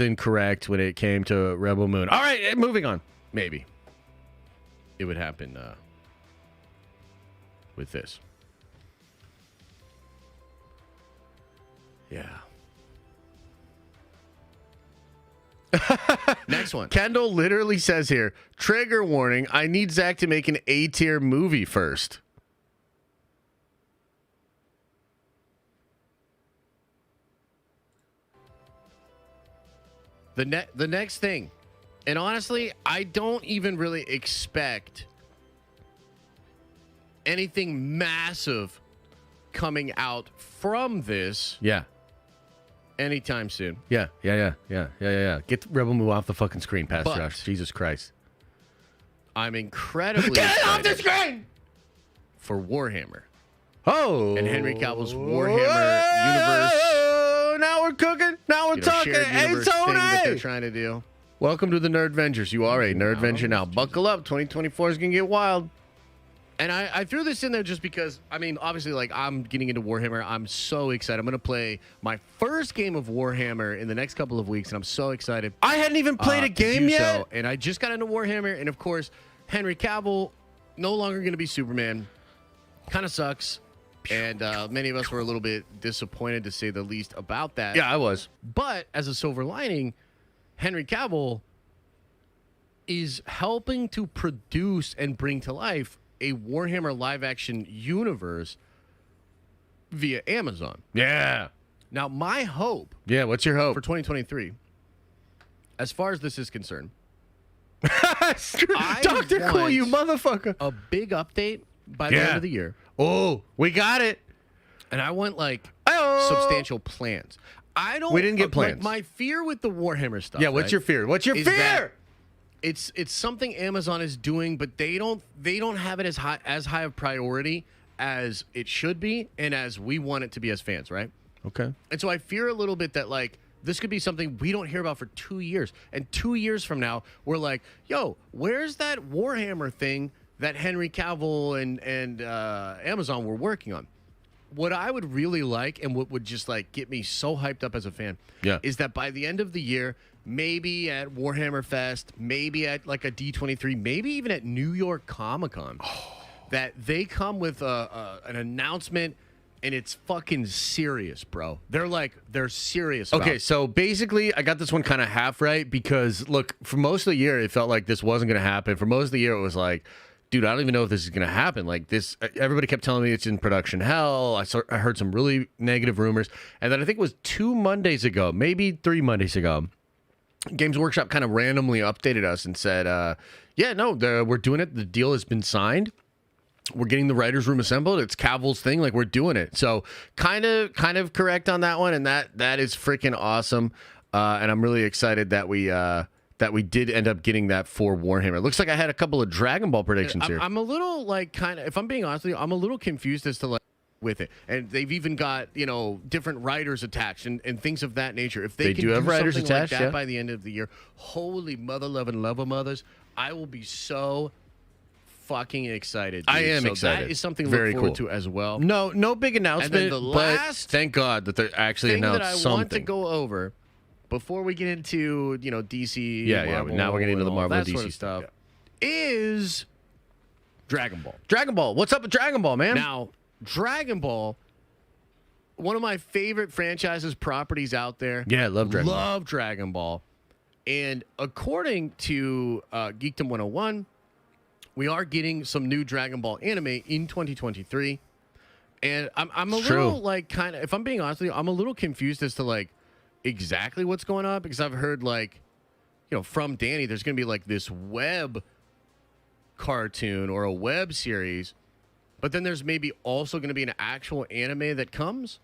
incorrect when it came to Rebel Moon. All right, moving on. Maybe it would happen with this. Yeah. Next one. Kendall literally says here, trigger warning, I need Zack to make an A-tier movie first. The next thing, and honestly, I don't even really expect anything massive coming out from this. Yeah. Anytime soon. Yeah. Get Rebel Moon off the fucking screen, Pastor Josh. Jesus Christ. I'm incredibly Get it off the screen! For Warhammer. Oh. And Henry Cavill's Warhammer universe. Now we're cooking. Now we're talking. Shared Hey, universe thing that Tony. they're trying to do. Welcome to the Nerd Vengers. You are a Nerd Venger now. Buckle up. 2024 is going to get wild. And I threw this in there just because, I mean, obviously, like, I'm getting into Warhammer. I'm so excited. I'm going to play my first game of Warhammer in the next couple of weeks, and I'm so excited. I hadn't even played a game yet. So. And I just got into Warhammer, and of course, Henry Cavill, no longer going to be Superman. Kind of sucks. And many of us were a little bit disappointed, to say the least, about that. Yeah, I was. But as a silver lining, Henry Cavill is helping to produce and bring to life a Warhammer live-action universe via Amazon. Yeah. Now, my hope Yeah, what's your hope? for 2023, as far as this is concerned, Dr. Cool, you motherfucker. a big update by the end of the year. Oh, we got it. And I want, like, Ayo. substantial plans. I don't. We didn't get plans. Like, my fear with the Warhammer stuff. Yeah, what's right, your fear? What's your is fear? that it's something Amazon is doing, but they don't have it as high of priority as it should be, and as we want it to be as fans, right? Okay. And so I fear a little bit that, like, this could be something we don't hear about for 2 years, and 2 years from now we're like, yo, where's that Warhammer thing that Henry Cavill and Amazon were working on? What I would really like, and what would just, like, get me so hyped up as a fan, is that by the end of the year, maybe at Warhammer Fest, maybe at, like, a D23, maybe even at New York Comic-Con, that they come with an announcement, and it's fucking serious, bro. They're serious about Okay, it. so basically, I got this one kind of half right because, look, for most of the year, it felt like this wasn't going to happen. For most of the year, it was like, dude, I don't even know if this is going to happen. Like, this, everybody kept telling me it's in production hell. I heard some really negative rumors. And then I think it was 2 Mondays ago, maybe 3 Mondays ago, Games Workshop kind of randomly updated us and said, we're doing it. The deal has been signed. We're getting the writers' room assembled. It's Cavill's thing. Like, we're doing it. So kind of correct on that one. And that is freaking awesome. And I'm really excited that we did end up getting that for Warhammer. It looks like I had a couple of Dragon Ball predictions here. I'm a little, like, if I'm being honest with you, I'm a little confused as to, like, with it. And they've even got, different writers attached and things of that nature. If they can do have writers something attached, like that yeah. by the end of the year, holy mother-loving love mothers, I will be so fucking excited, dude. I am excited. That is something to Very look forward cool. to as well. No big announcement, And then the but last thank God that they're actually thing announced that I something. want to go over before we get into, DC, Marvel, now we're getting into the and all Marvel that DC sort of stuff. stuff, is Dragon Ball. Dragon Ball. What's up with Dragon Ball, man? Now, Dragon Ball, one of my favorite franchises, properties out there. Yeah, I love Dragon Ball. Love Dragon Ball. And according to Geekdom 101, we are getting some new Dragon Ball anime in 2023. And I'm a little, like, kind of, if I'm being honest with you, I'm a little confused as to, like, exactly what's going on, because I've heard, like, from Danny, there's going to be, like, this web cartoon or a web series, but then there's maybe also going to be an actual anime that comes,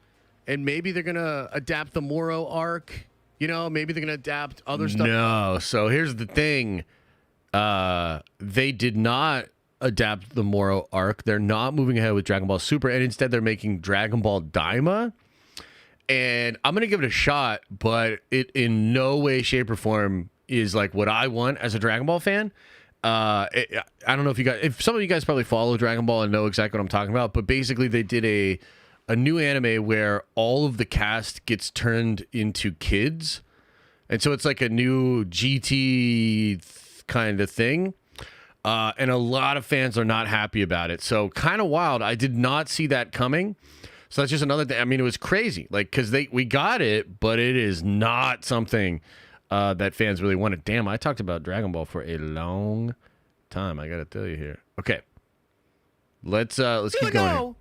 and maybe they're going to adapt the Moro arc, maybe they're going to adapt other stuff. No. So here's the thing. They did not adapt the Moro arc. They're not moving ahead with Dragon Ball Super, and instead they're making Dragon Ball Daima. And I'm going to give it a shot, but it in no way, shape, or form is like what I want as a Dragon Ball fan. I don't know if some of you guys probably follow Dragon Ball and know exactly what I'm talking about, but basically they did a new anime where all of the cast gets turned into kids. And so it's like a new GT kind of thing. And a lot of fans are not happy about it. So kind of wild. I did not see that coming. So that's just another thing. I mean, it was crazy, like, because we got it, but it is not something that fans really wanted. Damn, I talked about Dragon Ball for a long time. I gotta tell you here. Okay, let's keep going. Here.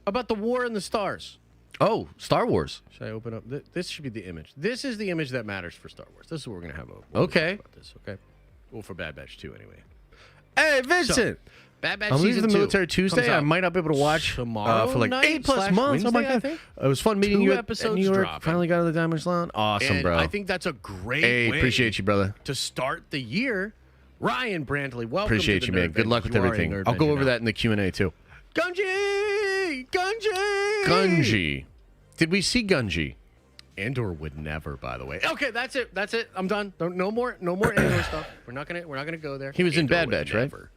About the War in the Stars. Oh, Star Wars. Should I open up? This should be the image. This is the image that matters for Star Wars. This is what we're gonna have. Okay. About this. Okay. Well, for Bad Batch 2 anyway. Hey, Vincent. So, Bad Batch I'm leaving Season the 2 military Tuesday. I might not be able to watch tomorrow for like night 8+ months. Wednesday, Oh my God. I think. It was fun meeting 2 you at episodes New York. dropping. Finally got to the Diamond Salon. Awesome, And bro. I think that's a great Hey, way appreciate you, brother. to start the year. Ryan Brantley, welcome Appreciate to you, the man. Nerd Good luck Vengers. with You are a everything. Nerd I'll go Venger over now. that in the Q&A too. Gunji! Gunji. Did we see Gunji? Andor would never, by the way. Okay, that's it. That's it. I'm done. No more Andor stuff. We're not gonna go there. He was in Andor Bad would Batch, right? never.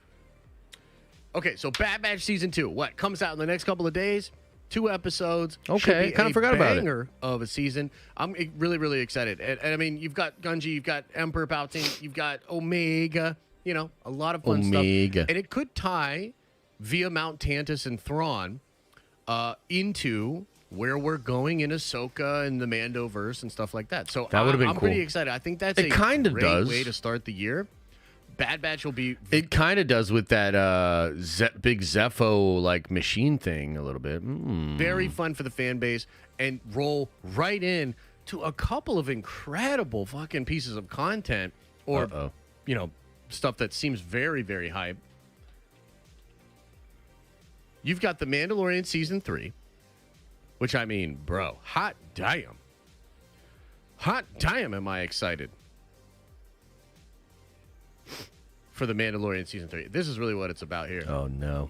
Okay, so Bad Batch season 2. What comes out in the next couple of days? 2 episodes. Okay, kind of forgot about it. Banger of a season. I'm really excited. And I mean, you've got Gunji, you've got Emperor Palpatine, you've got Omega. You know, a lot of fun stuff. And it could tie via Mount Tantus and Thrawn into where we're going in Ahsoka and the Mandoverse and stuff like that. So that would have been I'm cool. pretty excited. I think that's a great way to start the year. Bad Batch will be... It kind of does with that big Zepho like machine thing a little bit. Very fun for the fan base and roll right in to a couple of incredible fucking pieces of content or, you know, stuff that seems very hype. You've got The Mandalorian Season 3, which I mean, bro, hot damn. Hot damn am I excited for The Mandalorian Season 3. This is really what it's about here. Oh, no.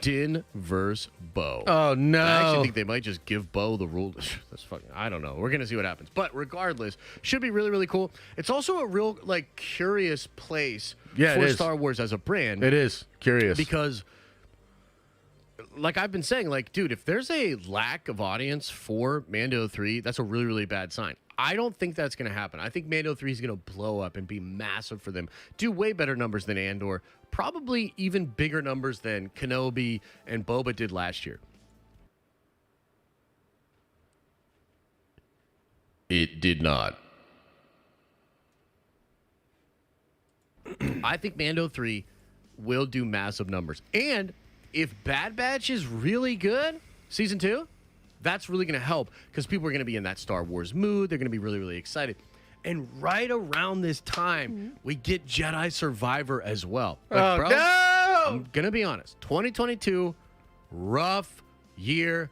Din versus Bo. Oh, no. I actually think they might just give Bo the rule. That's fucking, I don't know. We're going to see what happens. But regardless, should be really cool. It's also a real, like, curious place for Star Wars as a brand. It is. Curious. Because, like I've been saying, like, dude, if there's a lack of audience for Mando 3, that's a really bad sign. I don't think that's going to happen. I think Mando 3 is going to blow up and be massive for them. Do way better numbers than Andor. Probably even bigger numbers than Kenobi and Boba did last year. It did not. I think Mando 3 will do massive numbers. And if Bad Batch is really good, season 2, that's really going to help because people are going to be in that Star Wars mood. They're going to be really excited. And right around this time, we get Jedi Survivor as well. Like, bro, no! I'm going to be honest. 2022, rough year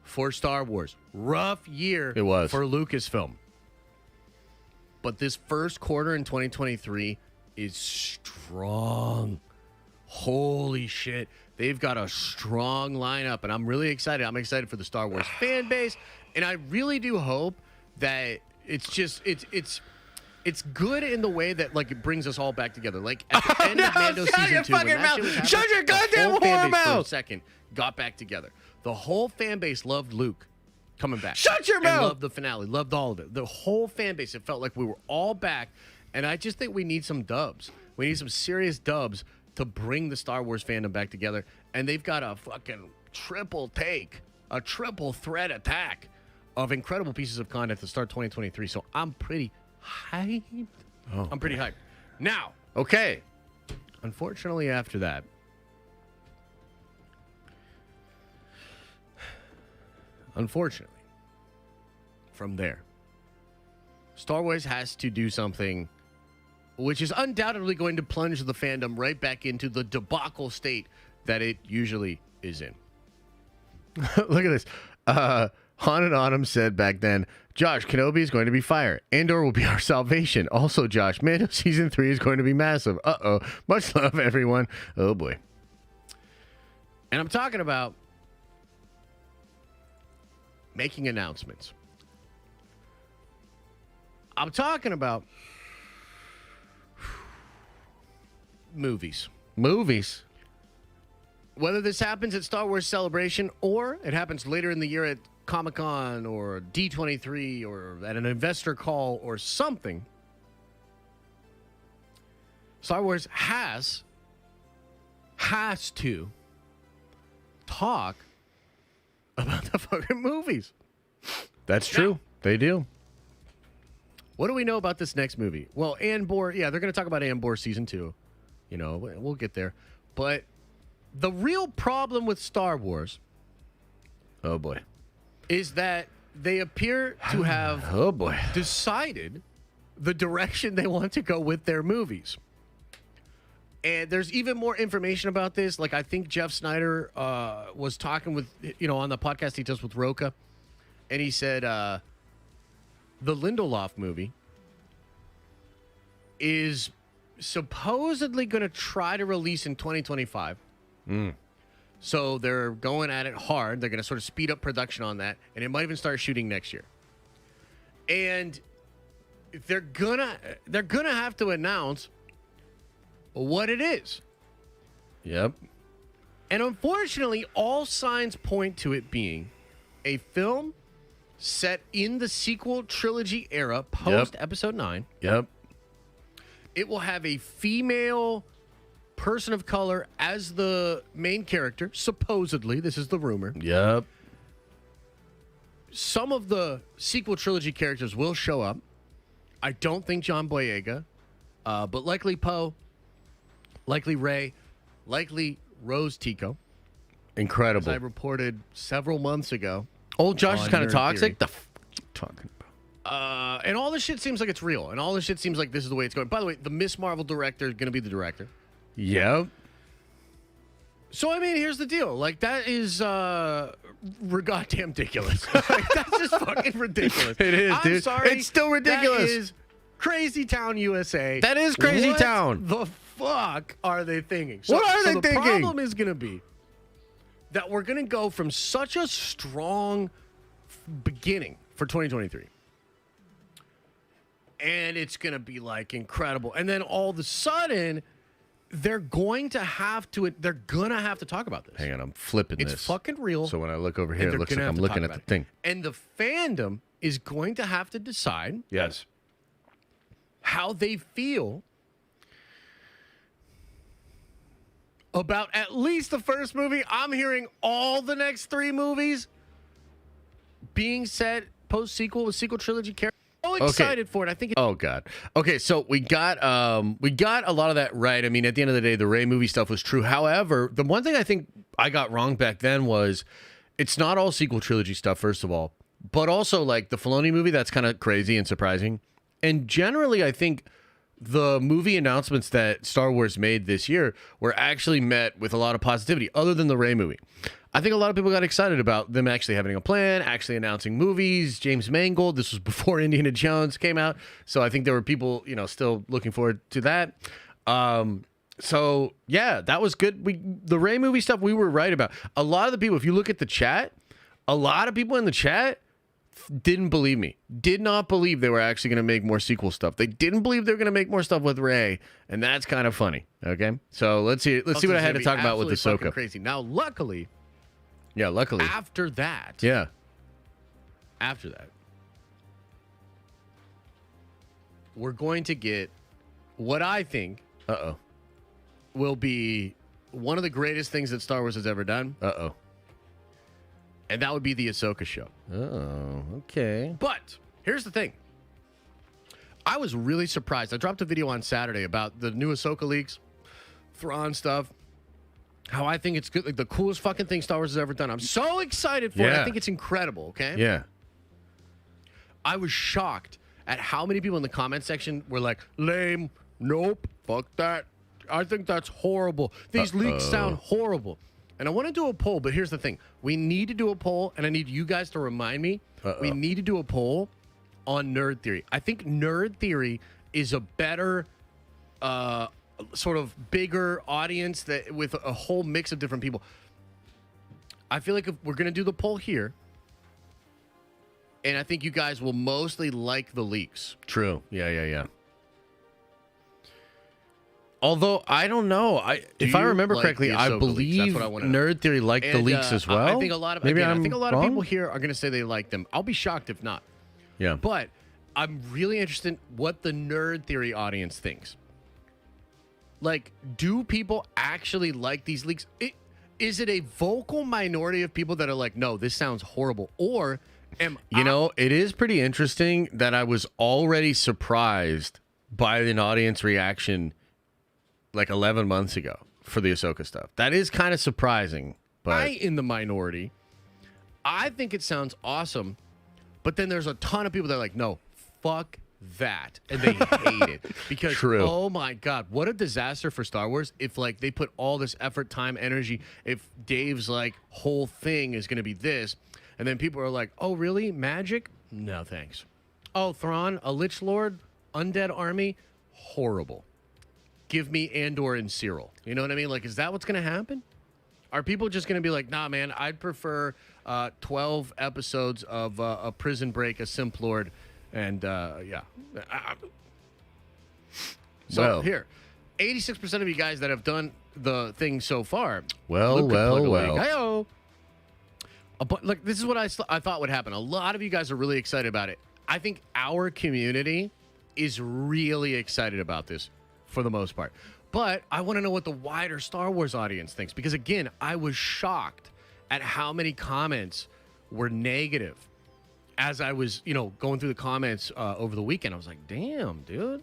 for Star Wars. Rough year it was for Lucasfilm. But this first quarter in 2023 is strong. Holy shit. They've got a strong lineup, and I'm really excited. I'm excited for the Star Wars fan base, and I really do hope that it's just it's good in the way that like it brings us all back together. Like at the end of Mando season 2, when that shit was happening, shut your goddamn whole fan base for a mouth! second got back together. The whole fan base loved Luke coming back. Shut your mouth! Loved the finale. Loved all of it. The whole fan base. It felt like we were all back, and I just think we need some dubs. We need some serious dubs to bring the Star Wars fandom back together, and they've got a fucking triple threat attack of incredible pieces of content to start 2023. So I'm pretty hyped. I'm pretty hyped. Now, Okay. unfortunately, after that, from there, Star Wars has to do something which is undoubtedly going to plunge the fandom right back into the debacle state that it usually is in. Look at this. Haunted Autumn said back then, Josh, Kenobi is going to be fire. Andor will be our salvation. Also, Josh, Mando Season 3 is going to be massive. Uh-oh. Much love, everyone. Oh, boy. And I'm talking about making announcements. I'm talking about movies. Whether this happens at Star Wars Celebration or it happens later in the year at Comic-Con or D23 or at an investor call or something, Star Wars has to talk about the fucking movies. That's true. They do. What do we know about this next movie? Well, Andor, yeah, they're going to talk about Andor Season 2. You know, we'll get there. But the real problem with Star Wars, Oh, boy. is that they appear to have Oh, boy. decided the direction they want to go with their movies. And there's even more information about this. Like, I think Jeff Snyder was talking with, on the podcast he does with Roca. And he said the Lindelof movie is supposedly going to try to release in 2025. So they're going at it hard. They're going to sort of speed up production on that, and it might even start shooting next year. And they're gonna have to announce what it is. Yep. And unfortunately, all signs point to it being a film set in the sequel trilogy era post Episode 9. Yep. It will have a female person of color as the main character, supposedly. This is the rumor. Yep. Some of the sequel trilogy characters will show up. I don't think John Boyega, but likely Poe, likely Rey, likely Rose Tico. Incredible. As I reported several months ago. Old Josh is kind of Nerd toxic. Theory. The f you talking about? And all this shit seems like it's real. And all this shit seems like this is the way it's going. By the way, the Miss Marvel director is going to be the director. Yep. So, I mean, here's the deal. Like, that is goddamn ridiculous. Like, that's just fucking ridiculous. It is, I'm dude. sorry. It's still ridiculous. That is Crazy Town, USA. That is Crazy What Town. the fuck are they thinking? What are they the thinking? problem is going to be that we're going to go from such a strong beginning for 2023. And it's going to be, like, incredible. And then all of a sudden, they're going to have to talk about this. Hang on, I'm flipping this. It's fucking real. So when I look over and here, it they're looks gonna like have I'm to looking talk at the about it. thing. And the fandom is going to have to decide Yes. how they feel about at least the first movie. I'm hearing all the next 3 movies being set post-sequel with sequel trilogy characters. So excited for it. I think Oh God. Okay, so we got a lot of that right. I mean, at the end of the day, the Rey movie stuff was true. However, the one thing I think I got wrong back then was it's not all sequel trilogy stuff, first of all, but also like the Filoni movie, that's kind of crazy and surprising. And generally, I think the movie announcements that Star Wars made this year were actually met with a lot of positivity, other than the Rey movie. I think a lot of people got excited about them actually having a plan, actually announcing movies. James Mangold, this was before Indiana Jones came out, so I think there were people, still looking forward to that. So yeah, that was good. The Rey movie stuff we were right about. A lot of the people, if you look at the chat, a lot of people in the chat didn't believe me. Did not believe they were actually going to make more sequel stuff. They didn't believe they were going to make more stuff with Rey, and that's kind of funny. Okay, so let's see what I had to talk about with Ahsoka. Crazy. Now, luckily. Yeah, luckily. After that, we're going to get what I think will be one of the greatest things that Star Wars has ever done. And that would be the Ahsoka show. Oh, okay. But here's the thing. I was really surprised. I dropped a video on Saturday about the new Ahsoka leaks, Thrawn stuff. How I think it's good, like the coolest fucking thing Star Wars has ever done. I'm so excited for it. I think it's incredible, okay? Yeah. I was shocked at how many people in the comment section were like, lame, nope, fuck that. I think that's horrible. These leaks sound horrible. And I want to do a poll, but here's the thing. We need to do a poll, and I need you guys to remind me. We need to do a poll on Nerd Theory. I think Nerd Theory is a better sort of bigger audience that with a whole mix of different people. I feel like if we're going to do the poll here, and I think you guys will mostly like the leaks. True. Yeah. Although I don't know, if I remember correctly, I believe Nerd Theory liked the leaks as well. I think a lot of of people here are going to say they like them. I'll be shocked if not. Yeah. But I'm really interested in what the Nerd Theory audience thinks. Like, do people actually like these leaks? Is it a vocal minority of people that are like, no, this sounds horrible? Or it is pretty interesting that I was already surprised by an audience reaction like 11 months ago for the Ahsoka stuff. That is kind of surprising. But in the minority, I think it sounds awesome. But then there's a ton of people that are like, no, fuck that, and they hate it because oh my god, what a disaster for Star Wars if like they put all this effort, time, energy, if Dave's like whole thing is going to be this, and then people are like, oh really, magic? No thanks. Oh, Thrawn, a Lich Lord, undead army, horrible. Give me Andor and Cyril. You know what I mean? Like, is that what's going to happen? Are people just going to be like, nah, man, I'd prefer 12 episodes of a Prison Break, a Simp Lord, and yeah. So Well. here, 86% of you guys that have done the thing so far. Well. Hi-yo. But look, this is what I thought would happen. A lot of you guys are really excited about it. I think our community is really excited about this for the most part. But I want to know what the wider Star Wars audience thinks. Because, again, I was shocked at how many comments were negative as I was, going through the comments over the weekend. I was like, damn, dude.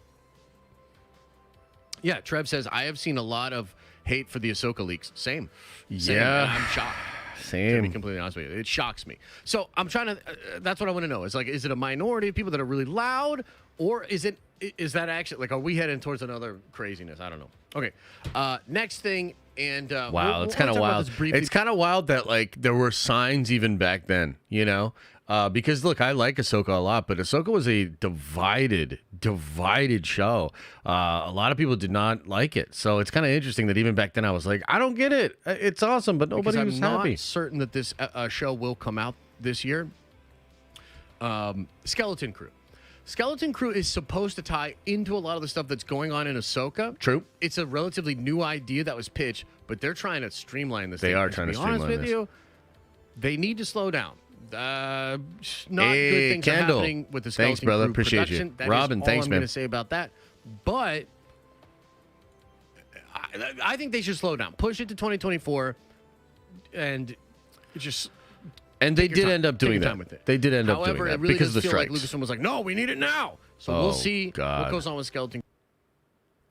Yeah, Trev says, I have seen a lot of hate for the Ahsoka leaks. Same. Yeah. And I'm shocked. Same. To be completely honest with you. It shocks me. So I'm trying to, that's what I want to know. Is it a minority of people that are really loud? Or is that actually, are we heading towards another craziness? I don't know. Okay. Next thing, and wow, it's kind of wild. It's kind of wild that there were signs even back then, because look, I like Ahsoka a lot, but Ahsoka was a divided show. A lot of people did not like it, so it's kind of interesting that even back then I was like, I don't get it. It's awesome, but nobody was happy. I'm not certain that this show will come out this year. Skeleton Crew. Skeleton Crew is supposed to tie into a lot of the stuff that's going on in Ahsoka. True. It's a relatively new idea that was pitched, but they're trying to streamline this. They are trying to streamline this. To be honest with you, they need to slow down. Not good things are happening with the Skeleton Thanks, brother. Crew Appreciate production. you. That Robin, is all thanks, I'm man. going to say about that. But I think they should slow down. Push it to 2024 and just... And they did end up doing that. They did end up doing that However, it really because of the does feel like strikes. Lucasfilm was like, no, we need it now. So we'll see what goes on with Skeleton.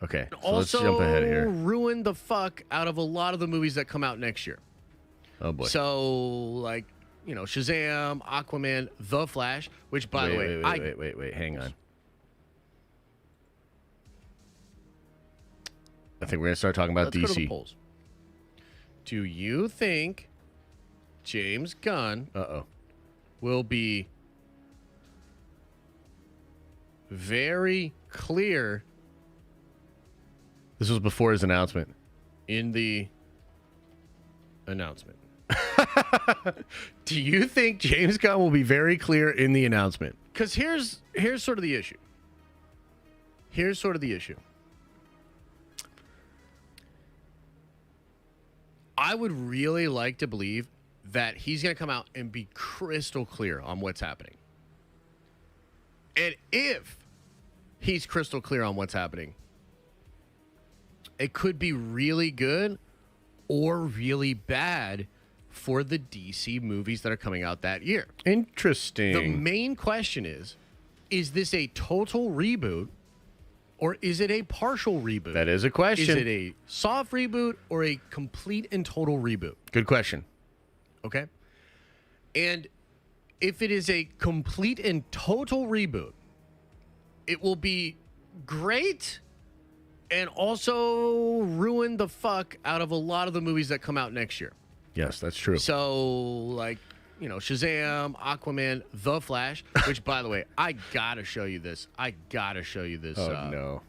Okay, so also, let's jump ahead here. Ruin the fuck out of a lot of the movies that come out next year. Oh, boy. So, Shazam, Aquaman, The Flash, which, by the way... Wait, hang on. I think we're going to start talking about DC. Go to the polls. Do you think James Gunn will be very clear? This was before his announcement. In the announcement. Do you think James Gunn will be very clear in the announcement? Because here's sort of the issue. I would really like to believe that he's going to come out and be crystal clear on what's happening. And if he's crystal clear on what's happening, it could be really good or really bad for the DC movies that are coming out that year. Interesting. The main question is this a total reboot or is it a partial reboot? That is a question. Is it a soft reboot or a complete and total reboot? Good question. Okay. And if it is a complete and total reboot, it will be great and also ruin the fuck out of a lot of the movies that come out next year. Yes, that's true. So, Shazam, Aquaman, The Flash, which, by the way, I gotta show you this. Oh, no.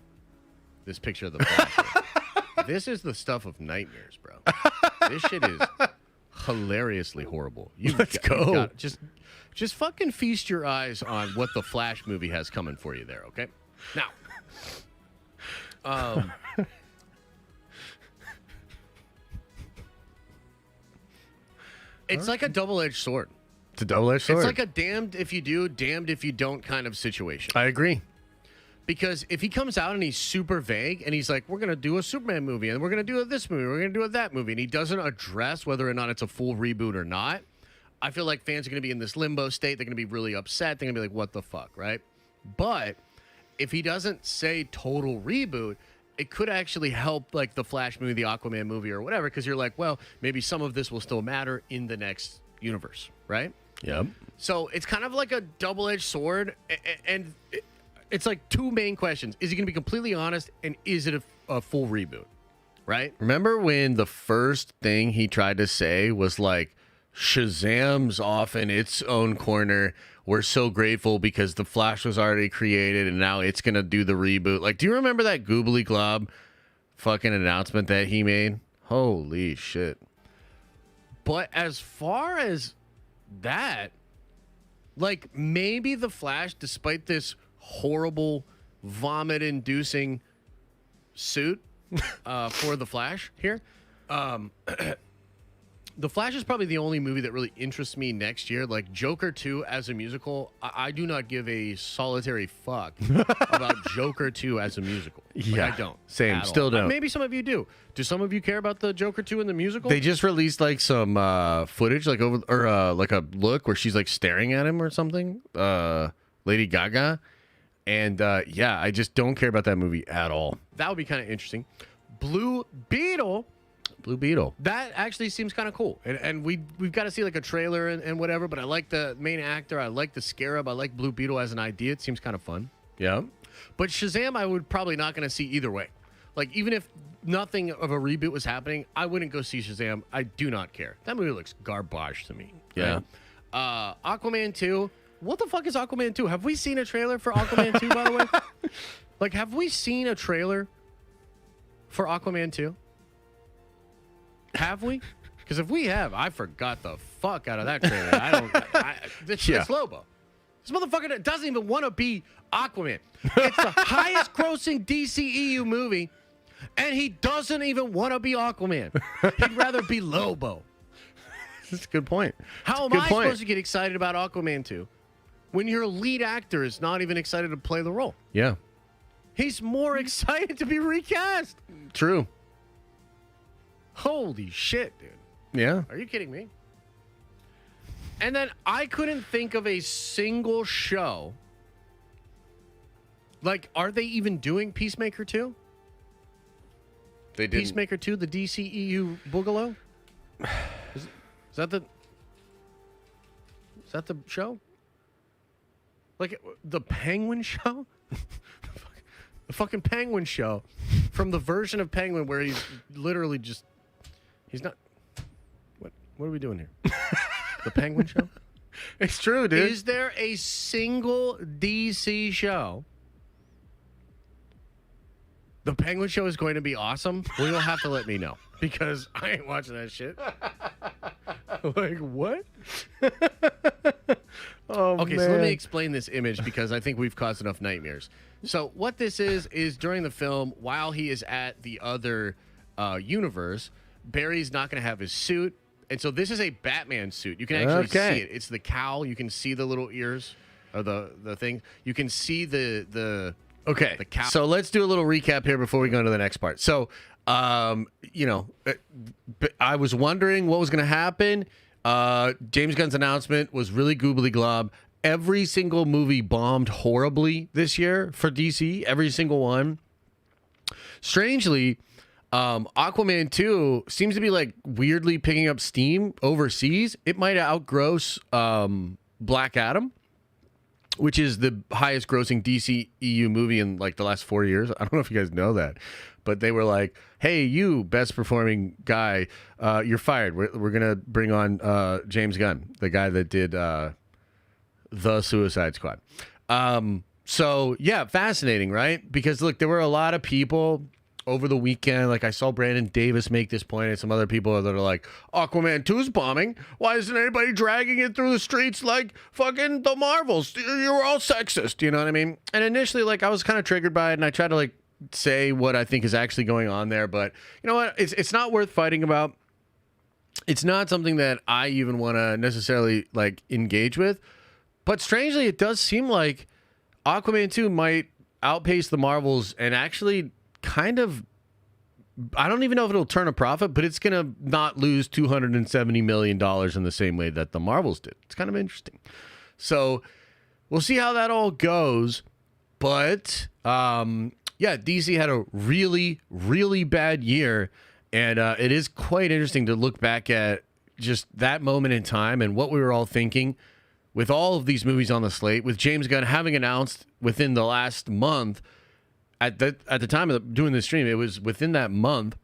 This picture of The Flash. This is the stuff of nightmares, bro. This shit is hilariously horrible. Let's go. Just fucking feast your eyes on what the Flash movie has coming for you there, okay? Now, it's like a double-edged sword. It's a double-edged sword. It's like a damned if you do, damned if you don't kind of situation. I agree. Because if he comes out and he's super vague and he's like, we're going to do a Superman movie and we're going to do this movie, we're going to do that movie, and he doesn't address whether or not it's a full reboot or not, I feel like fans are going to be in this limbo state. They're going to be really upset. They're going to be like, what the fuck, right? But if he doesn't say total reboot, it could actually help the Flash movie, the Aquaman movie, or whatever, because you're like, well, maybe some of this will still matter in the next universe, right? Yep. So it's kind of like a double-edged sword, and it's two main questions. Is he going to be completely honest, and is it a full reboot, right? Remember when the first thing he tried to say was Shazam's off in its own corner. We're so grateful because the Flash was already created and now it's going to do the reboot. Do you remember that goobly glob fucking announcement that he made? Holy shit. But as far as that, like maybe the Flash, despite this horrible vomit-inducing suit for the Flash here, the Flash is probably the only movie that really interests me next year. Like Joker 2 as a musical, I do not give a solitary fuck about Joker 2 as a musical. Like, I don't. Same. Still don't. Maybe some of you do. Do some of you care about the Joker 2 in the musical? They just released like some footage, like like a look where she's like staring at him or something. Lady Gaga, and yeah, I just don't care about that movie at all. That would be kind of interesting. Blue Beetle. That actually seems kind of cool, and we've got to see like a trailer and whatever. But I like the main actor. I like the Scarab. I like Blue Beetle as an idea. It seems kind of fun. Yeah. But Shazam, I would probably not going to see either way. Like even if nothing of a reboot was happening, I wouldn't go see Shazam. I do not care. That movie looks garbage to me. Yeah. Right? Aquaman 2. What the fuck is Aquaman 2? Have we seen a trailer for Aquaman 2? By the way, like have we seen a trailer for Aquaman 2? Have we? Because if we have, I forgot the fuck out of that trailer. It's Lobo. This motherfucker doesn't even want to be Aquaman. It's the highest grossing DCEU movie, and he doesn't even want to be Aquaman. He'd rather be Lobo. That's a good point. How am I supposed to get excited about Aquaman 2 when your lead actor is not even excited to play the role? Yeah. He's more excited to be recast. True. Holy shit, dude. Yeah. Are you kidding me? And then I couldn't think of a single show. Like, are they even doing Peacemaker 2? They did. Peacemaker 2, the DCEU Boogaloo? Is that the show? Like the Penguin show? The fucking Penguin show. From the version of Penguin where he's literally just... He's not... What are we doing here? The Penguin show? It's true, dude. Is there a single DC show? The Penguin show is going to be awesome? Well, you'll have to let me know. Because I ain't watching that shit. Like, what? Okay, man. so let me explain this image because I think we've caused enough nightmares. So what this is during the film, while he is at the other universe, Barry's not going to have his suit. And so this is a Batman suit. You can actually see it. It's the cowl. You can see the little ears or the thing. You can see the cowl. So let's do a little recap here before we go into the next part. So, you know, I was wondering what was going to happen. James Gunn's announcement was really goobly glob. Every single movie bombed horribly this year for DC. Every single one. Strangely, Aquaman 2 seems to be like weirdly picking up steam overseas. It might outgross Black Adam, which is the highest grossing DC EU movie in like the last 4 years. I don't know if you guys know that, but they were like, hey, you best performing guy, you're fired. We're going to bring on James Gunn, the guy that did The Suicide Squad. So yeah, fascinating, right? Because look, there were a lot of people over the weekend, like I saw Brandon Davis make this point and some other people that are like, Aquaman 2's bombing. Why isn't anybody dragging it through the streets like fucking the Marvels? You're all sexist, you know what I mean? And initially, like, I was kind of triggered by it, and I tried to, like, say what I think is actually going on there. But you know what? It's not worth fighting about. It's not something that I even want to necessarily, like, engage with. But strangely, it does seem like Aquaman 2 might outpace the Marvels and actually kind of, I don't even know if it'll turn a profit, but it's going to not lose $270 million in the same way that the Marvels did. It's kind of interesting. So we'll see how that all goes. But yeah, DC had a really, really bad year. And it is quite interesting to look back at just that moment in time and what we were all thinking with all of these movies on the slate, with James Gunn having announced within the last month. At the time of doing this stream, it was within that month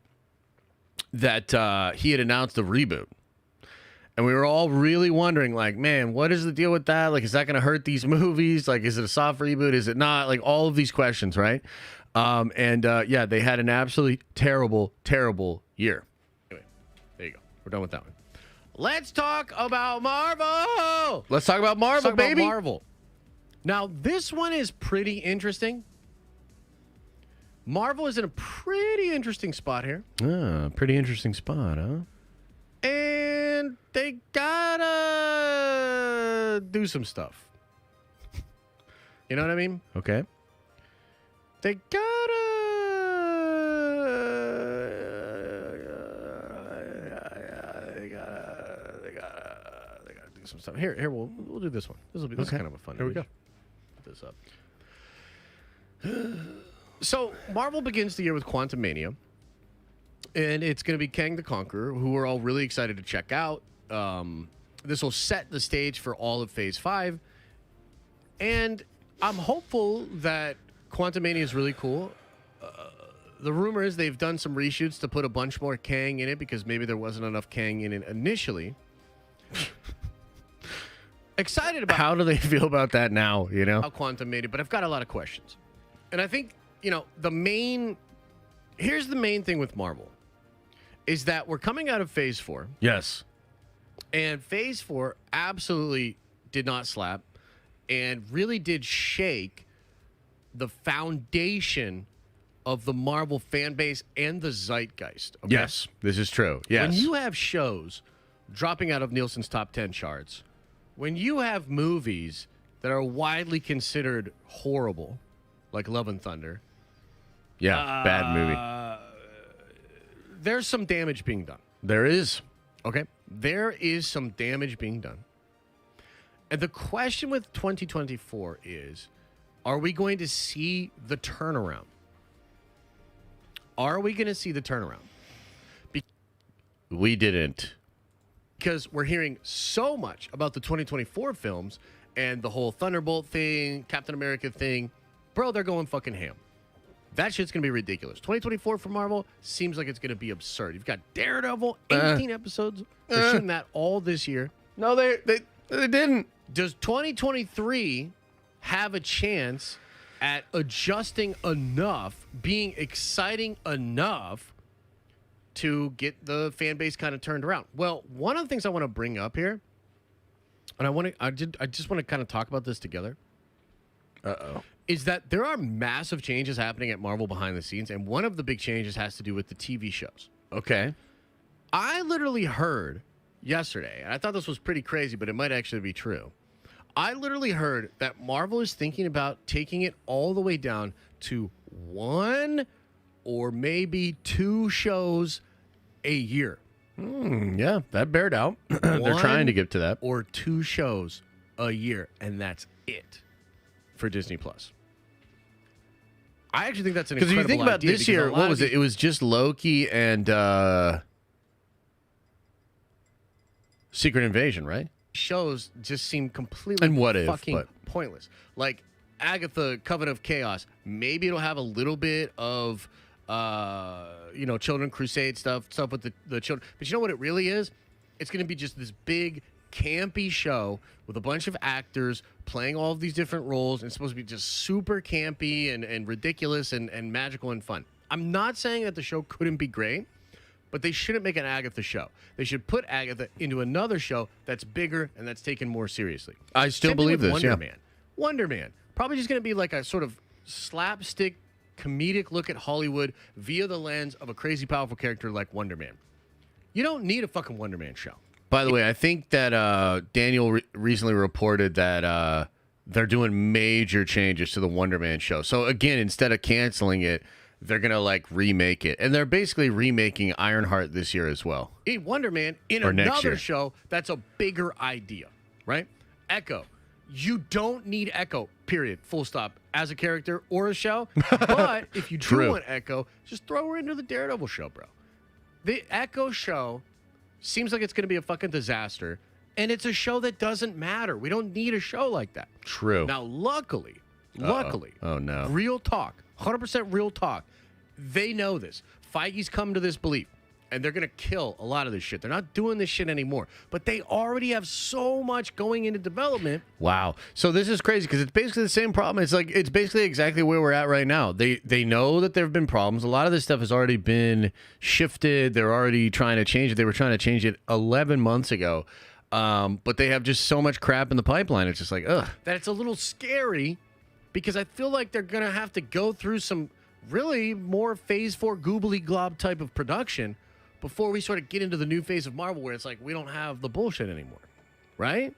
that he had announced a reboot. And we were all really wondering, like, man, what is the deal with that? Like, is that going to hurt these movies? Like, is it a soft reboot? Is it not? Like, all of these questions, right? Yeah, they had an absolutely terrible, terrible year. Anyway, there you go. We're done with that Let's talk about Marvel. Let's talk about Marvel, Let's talk baby. about Marvel. Now, this one is pretty interesting. Marvel is in a pretty interesting spot here. Pretty interesting spot, huh? And they gotta do some stuff. You know what I mean? Okay. They gotta do some stuff. Here, we'll do this one. This is kind of a fun. Here we go. Put this up. So Marvel begins the year with Quantumania, and it's going to be Kang the Conqueror, who we're all really excited to check out. This will set the stage for all of Phase 5, and I'm hopeful that Quantumania is really cool. The rumor is they've done some reshoots to put a bunch more Kang in it because maybe there wasn't enough Kang in it initially. Excited about How do they feel about that now, you know? how Quantumania, but I've got a lot of questions. And I think, here's the main thing with Marvel is that we're coming out of Phase 4. Yes. And Phase 4 absolutely did not slap and really did shake the foundation of the Marvel fan base and the zeitgeist. Okay? Yes, this is true. Yes. When you have shows dropping out of Nielsen's top 10 charts, when you have movies that are widely considered horrible, like Love and Thunder, bad movie. there's some damage being done. There is. Okay? There is some damage being done. And the question with 2024 is, are we going to see the turnaround? Are we going to see the turnaround? We didn't. Because we're hearing so much about the 2024 films and the whole Thunderbolt thing, Captain America thing. Bro, they're going fucking ham. That shit's going to be ridiculous. 2024 for Marvel seems like it's going to be absurd. You've got Daredevil, 18 episodes. They're shooting that all this year. No, they didn't. Does 2023 have a chance at adjusting enough, being exciting enough to get the fan base kind of turned around? Well, one of the things I want to bring up here, and I just want to kind of talk about this together. Is that there are massive changes happening at Marvel behind the scenes, and one of the big changes has to do with the TV shows. Okay. I literally heard yesterday, and I thought this was pretty crazy, but it might actually be true. I literally heard that Marvel is thinking about taking it all the way down to 1 or maybe 2 shows a year. Yeah, that bared out. They're trying to get to that. Or 2 shows a year, and that's it for Disney Plus. I actually think that's an incredible Because if you think about idea this year, what was it? It was just Loki and Secret Invasion, right? Shows just seem completely And What If, fucking but- pointless. Like Agatha, Covenant of Chaos. Maybe it'll have a little bit of Children Crusade stuff with the children. But you know what it really is? It's going to be just this big campy show with a bunch of actors playing all of these different roles, and it's supposed to be just super campy and ridiculous and magical and fun. I'm not saying that the show couldn't be great, but they shouldn't make an Agatha show. They should put Agatha into another show that's bigger and that's taken more seriously. I still Same thing believe with this, Wonder yeah. Man. Wonder Man. Probably just going to be like a sort of slapstick, comedic look at Hollywood via the lens of a crazy, powerful character like Wonder Man. You don't need a fucking Wonder Man show. By the way, I think that Daniel recently reported that they're doing major changes to the Wonder Man show. So again, instead of canceling it, they're going to remake it. And they're basically remaking Ironheart this year as well. In Wonder Man, in Or next another year. show, that's a bigger idea, right? Echo. You don't need Echo, period, full stop, as a character or a show. But if you do True. want Echo, just throw her into the Daredevil show, bro. The Echo show seems like it's going to be a fucking disaster, and it's a show that doesn't matter. We don't need a show like that. True. Now, luckily, Oh, no. real talk, 100% real talk, they know this. Feige's come to this belief, and they're going to kill a lot of this shit. They're not doing this shit anymore, but they already have so much going into development. Wow. So this is crazy because it's basically the same problem. It's basically exactly where we're at right now. They know that there have been problems. A lot of this stuff has already been shifted. They're already trying to change it. They were trying to change it 11 months ago. But they have just so much crap in the pipeline. It's just like, ugh. That it's a little scary because I feel like they're going to have to go through some really more phase 4 goobly glob type of production before we sort of get into the new phase of Marvel where it's like we don't have the bullshit anymore, right?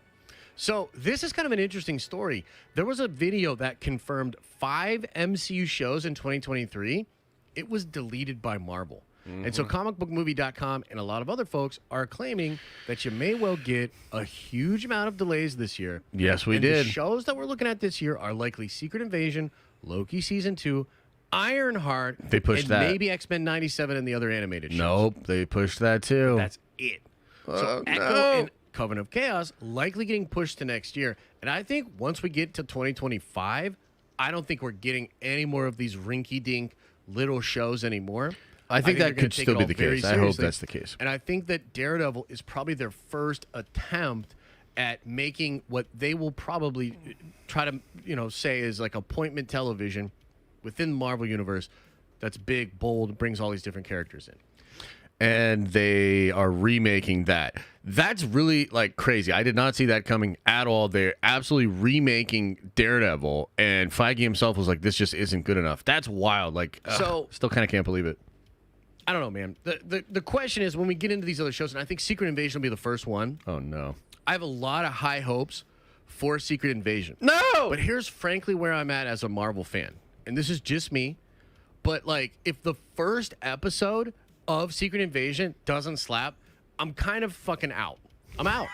So this is kind of an interesting story. There was a video that confirmed 5 MCU shows in 2023. It was deleted by Marvel. And so comicbookmovie.com and a lot of other folks are claiming that you may well get a huge amount of delays this year. Yes, we and did. The shows that we're looking at this year are likely Secret Invasion, Loki Season 2, Ironheart, They pushed and that. maybe X-Men 97 and the other animated shows. Nope, they pushed that too. That's it. So Echo no. and Covenant of Chaos likely getting pushed to next year. And I think once we get to 2025, I don't think we're getting any more of these rinky-dink little shows anymore. I think they're that gonna could take still it be all the very case. I hope seriously. that's the case. And I think that Daredevil is probably their first attempt at making what they will probably try to, say is like appointment television within the Marvel Universe that's big, bold, brings all these different characters in. And they are remaking that. That's really like crazy. I did not see that coming at all. They're absolutely remaking Daredevil, and Feige himself was like, "This just isn't good enough." That's wild. Like, So- still kind of can't believe it. I don't know, man. The question is when we get into these other shows, and I think Secret Invasion will be the first one. Oh no, I have a lot of high hopes for Secret Invasion. no. But here's frankly where I'm at as a Marvel fan. And this is just me. But like if the first episode of Secret Invasion doesn't slap, I'm kind of fucking out. I'm out.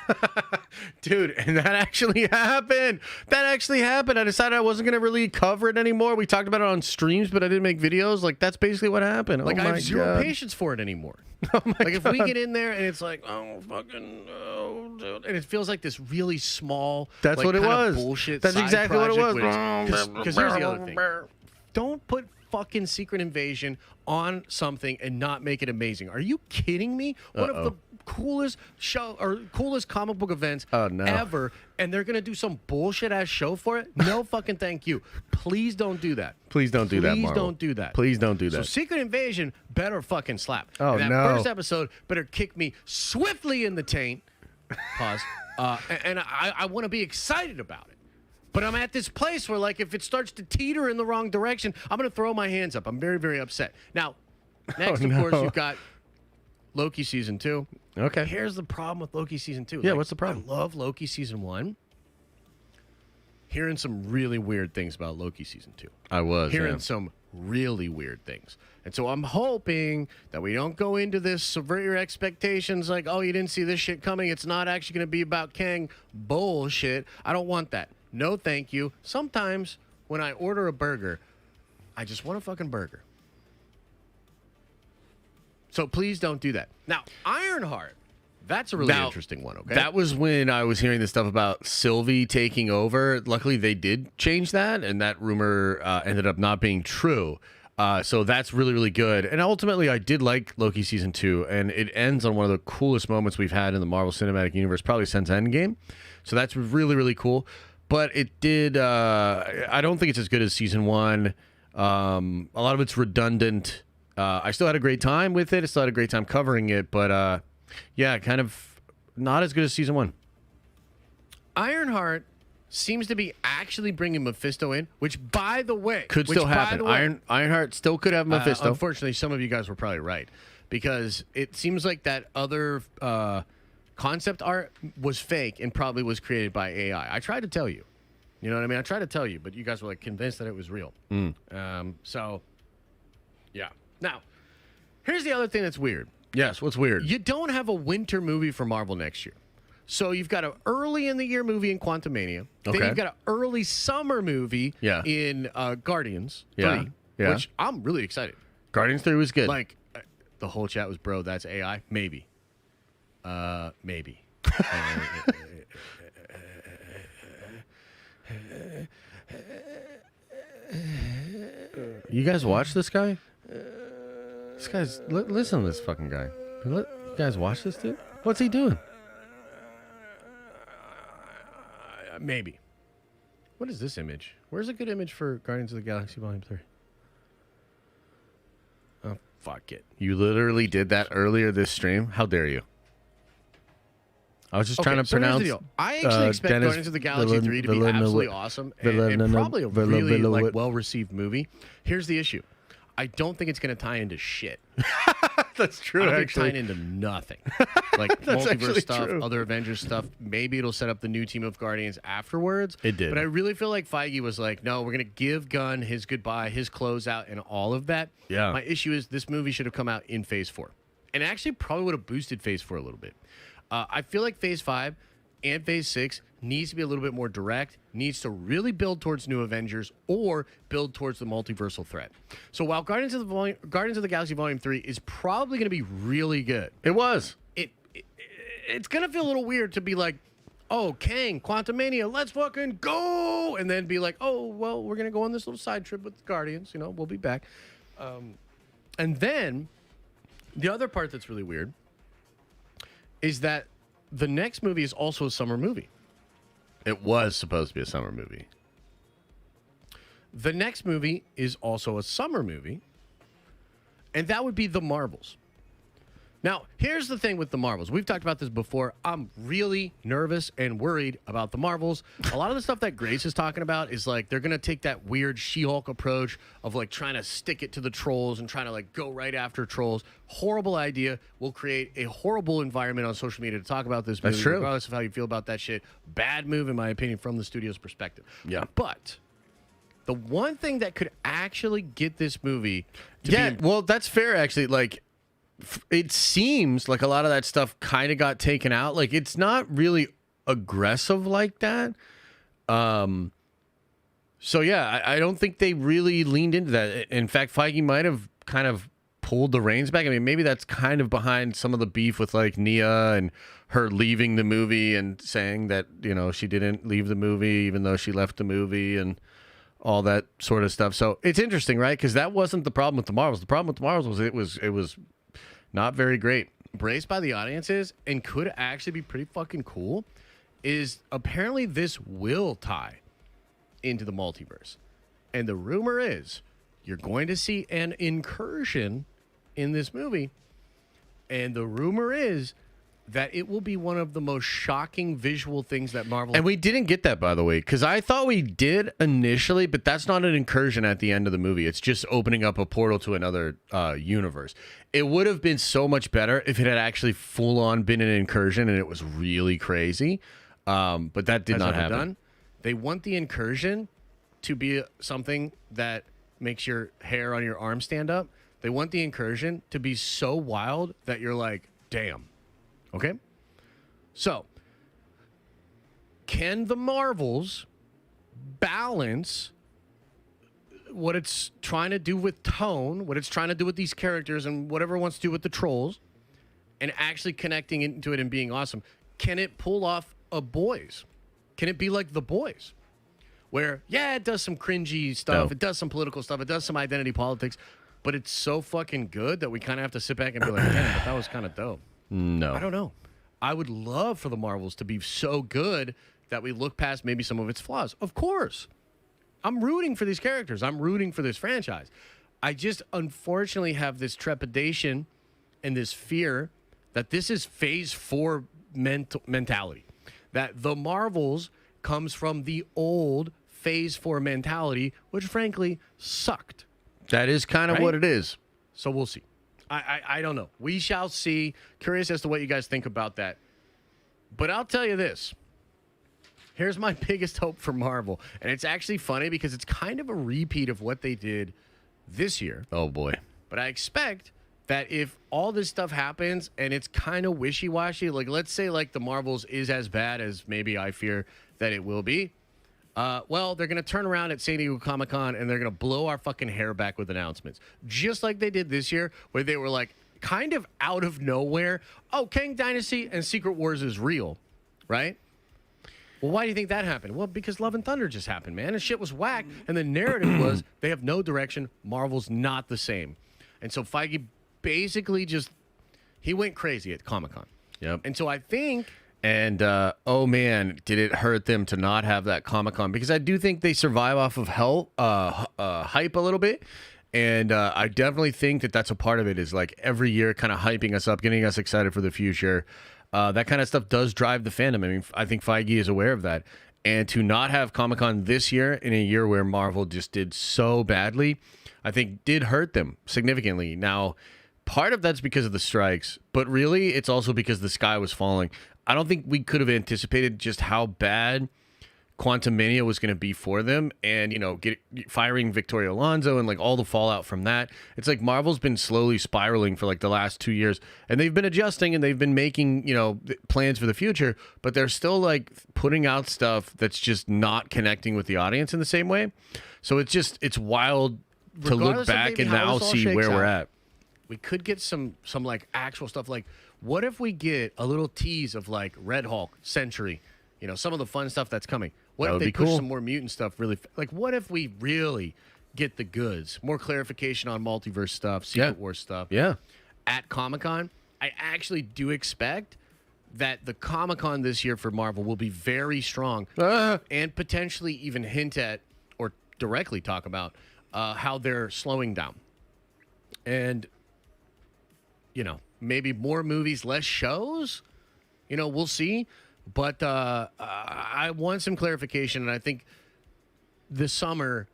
Dude, and that actually happened. That actually happened. I decided I wasn't going to really cover it anymore. We talked about it on streams, but I didn't make videos. Like, that's basically what happened. Like oh I my have zero God. patience for it anymore. Oh my Like if we God. get in there and it's like, dude, and it feels like this really small, That's like, what it kind of was. bullshit. That's side exactly what it was. Because here's the other thing: don't put fucking Secret Invasion on something and not make it amazing. Are you kidding me? One of the coolest show or coolest comic book events ever, and they're gonna do some bullshit ass show for it? No fucking thank you. Please don't do that. Please don't do that, Please Marvel. don't do that. Please don't do So that. Secret Invasion better fucking slap. Oh, and that no. first episode better kick me swiftly in the taint. Pause. And I want to be excited about it. But I'm at this place where, like, if it starts to teeter in the wrong direction, I'm going to throw my hands up. I'm very, very upset. Now, next, of course, you've got Loki Season 2. Okay. Here's the problem with Loki Season 2. Yeah, what's the problem? I love Loki Season 1. Hearing some really weird things about Loki Season 2. I was. Hearing yeah. some really weird things. And so I'm hoping that we don't go into this subvert your expectations like, oh, you didn't see this shit coming. It's not actually going to be about Kang. Bullshit. I don't want that. No, thank you. Sometimes when I order a burger, I just want a fucking burger. So please don't do that. Now, Ironheart, that's a really interesting one, okay? That was when I was hearing this stuff about Sylvie taking over. Luckily, they did change that, and that rumor ended up not being true. So that's really, really good. And ultimately, I did like Loki Season 2, and it ends on one of the coolest moments we've had in the Marvel Cinematic Universe, probably since Endgame. So that's really, really cool. But it did, I don't think it's as good as Season 1. A lot of it's redundant. I still had a great time with it. I still had a great time covering it. But, yeah, kind of not as good as Season 1. Ironheart seems to be actually bringing Mephisto in, which, by the way... Could still happen. Ironheart still could have Mephisto. Unfortunately, some of you guys were probably right. Because it seems like that other concept art was fake and probably was created by AI. I tried to tell you. You know what I mean? I tried to tell you, but you guys were like convinced that it was real. So, yeah. Now, here's the other thing that's weird. Yes, what's weird? You don't have a winter movie for Marvel next year. So you've got an early in the year movie in Quantumania. Okay. Then you've got an early summer movie in Guardians 3, which I'm really excited. Guardians 3 was good. Like, the whole chat was, bro, that's AI? Maybe. Maybe. You guys watch this guy? This guy's... listen to this fucking guy. You guys watch this dude? What's he doing? Maybe. What is this image? Where's a good image for Guardians of the Galaxy Volume 3? Oh, fuck it. You literally did that earlier this stream? How dare you? I was just trying to pronounce. I actually expect Guardians of the Galaxy 3 to be absolutely awesome and probably a really well-received movie. Here's the issue. I don't think it's going to tie into shit. That's true, I think it's tying into nothing. Like multiverse stuff, true. other Avengers stuff. Maybe it'll set up the new team of Guardians afterwards. It did. But I really feel like Feige was like, no, we're going to give Gunn his goodbye, his closeout, and all of that. Yeah. My issue is this movie should have come out in Phase 4. And actually probably would have boosted Phase 4 a little bit. I feel like Phase 5 and Phase 6 needs to be a little bit more direct, needs to really build towards New Avengers or build towards the multiversal threat. So while Guardians of the Galaxy Volume 3 is probably going to be really good. It was. It's going to feel a little weird to be like, oh, Kang, Quantumania, let's fucking go! And then be like, oh, well, we're going to go on this little side trip with the Guardians. You know, we'll be back. And then the other part that's really weird is that the next movie is also a summer movie. It was supposed to be a summer movie. The next movie is also a summer movie, and that would be The Marvels. Now, here's the thing with The Marvels. We've talked about this before. I'm really nervous and worried about The Marvels. A lot of the stuff that Grace is talking about is like they're going to take that weird She-Hulk approach of like trying to stick it to the trolls and trying to like go right after trolls. Horrible idea. Will create a horrible environment on social media to talk about this movie. That's true. Regardless of how you feel about that shit. Bad move, in my opinion, from the studio's perspective. Yeah. But the one thing that could actually get this movie to be... Well, that's fair, actually. Like, it seems like a lot of that stuff kind of got taken out. Like, it's not really aggressive like that. So, yeah, I don't think they really leaned into that. In fact, Feige might have kind of pulled the reins back. I mean, maybe that's kind of behind some of the beef with, like, Nia and her leaving the movie and saying that, you know, she didn't leave the movie even though she left the movie and all that sort of stuff. So it's interesting, right? Because that wasn't the problem with the Marvels. The problem with the Marvels was it was not very great. Embraced by the audiences and could actually be pretty fucking cool is apparently this will tie into the multiverse. And the rumor is you're going to see an incursion in this movie. And the rumor is that it will be one of the most shocking visual things that Marvel... And we didn't get that, by the way, because I thought we did initially, but that's not an incursion at the end of the movie. It's just opening up a portal to another universe. It would have been so much better if it had actually full-on been an incursion and it was really crazy, but that did not happen. They want the incursion to be something that makes your hair on your arm stand up. They want the incursion to be so wild that you're like, damn. Okay? So, can the Marvels balance what it's trying to do with tone, what it's trying to do with these characters, and whatever it wants to do with the trolls, and actually connecting into it and being awesome? Can it pull off a Boys? Can it be like The Boys? Where, yeah, it does some cringy stuff, it does some political stuff, it does some identity politics, but it's so fucking good that we kind of have to sit back and be like, man, but that was kind of dope. No. I don't know. I would love for the Marvels to be so good that we look past maybe some of its flaws. Of course. I'm rooting for these characters. I'm rooting for this franchise. I just unfortunately have this trepidation and this fear that this is Phase 4 mentality. That the Marvels comes from the old Phase 4 mentality, which frankly sucked. That is kind of what it is. So we'll see. I don't know. We shall see. Curious as to what you guys think about that. But I'll tell you this. Here's my biggest hope for Marvel. And it's actually funny because it's kind of a repeat of what they did this year. Oh, boy. But I expect that if all this stuff happens and it's kind of wishy-washy, like let's say like the Marvels is as bad as maybe I fear that it will be, well, they're going to turn around at San Diego Comic-Con and they're going to blow our fucking hair back with announcements. Just like they did this year, where they were like, kind of out of nowhere, oh, Kang Dynasty and Secret Wars is real, right? Well, why do you think that happened? Well, because Love and Thunder just happened, man. And shit was whack. And the narrative was they have no direction. Marvel's not the same. And so Feige basically just He went crazy at Comic-Con. Yep. And so I think... And, oh, man, did it hurt them to not have that Comic-Con? Because I do think they survive off of hype a little bit. And I definitely think that that's a part of it is, like, every year kind of hyping us up, getting us excited for the future. That kind of stuff does drive the fandom. I mean, I think Feige is aware of that. And to not have Comic-Con this year in a year where Marvel just did so badly, I think did hurt them significantly. Now, part of that's because of the strikes, but really it's also because the sky was falling. I don't think we could have anticipated just how bad Quantumania was going to be for them, and firing Victoria Alonso and like all the fallout from that. It's like Marvel's been slowly spiraling for like the last 2 years, and they've been adjusting and they've been making plans for the future, but they're still like putting out stuff that's just not connecting with the audience in the same way. So it's wild to look back and now see where we're at. We could get some like actual stuff. Like, what if we get a little tease of like Red Hulk, Sentry, some of the fun stuff that's coming? What if they push some more mutant stuff? Really, like, what if we really get the goods? More clarification on multiverse stuff, Secret Wars stuff. Yeah. At Comic-Con, I actually do expect that the Comic-Con this year for Marvel will be very strong and potentially even hint at or directly talk about how they're slowing down. And maybe more movies, less shows. We'll see. But I want some clarification, and I think this summer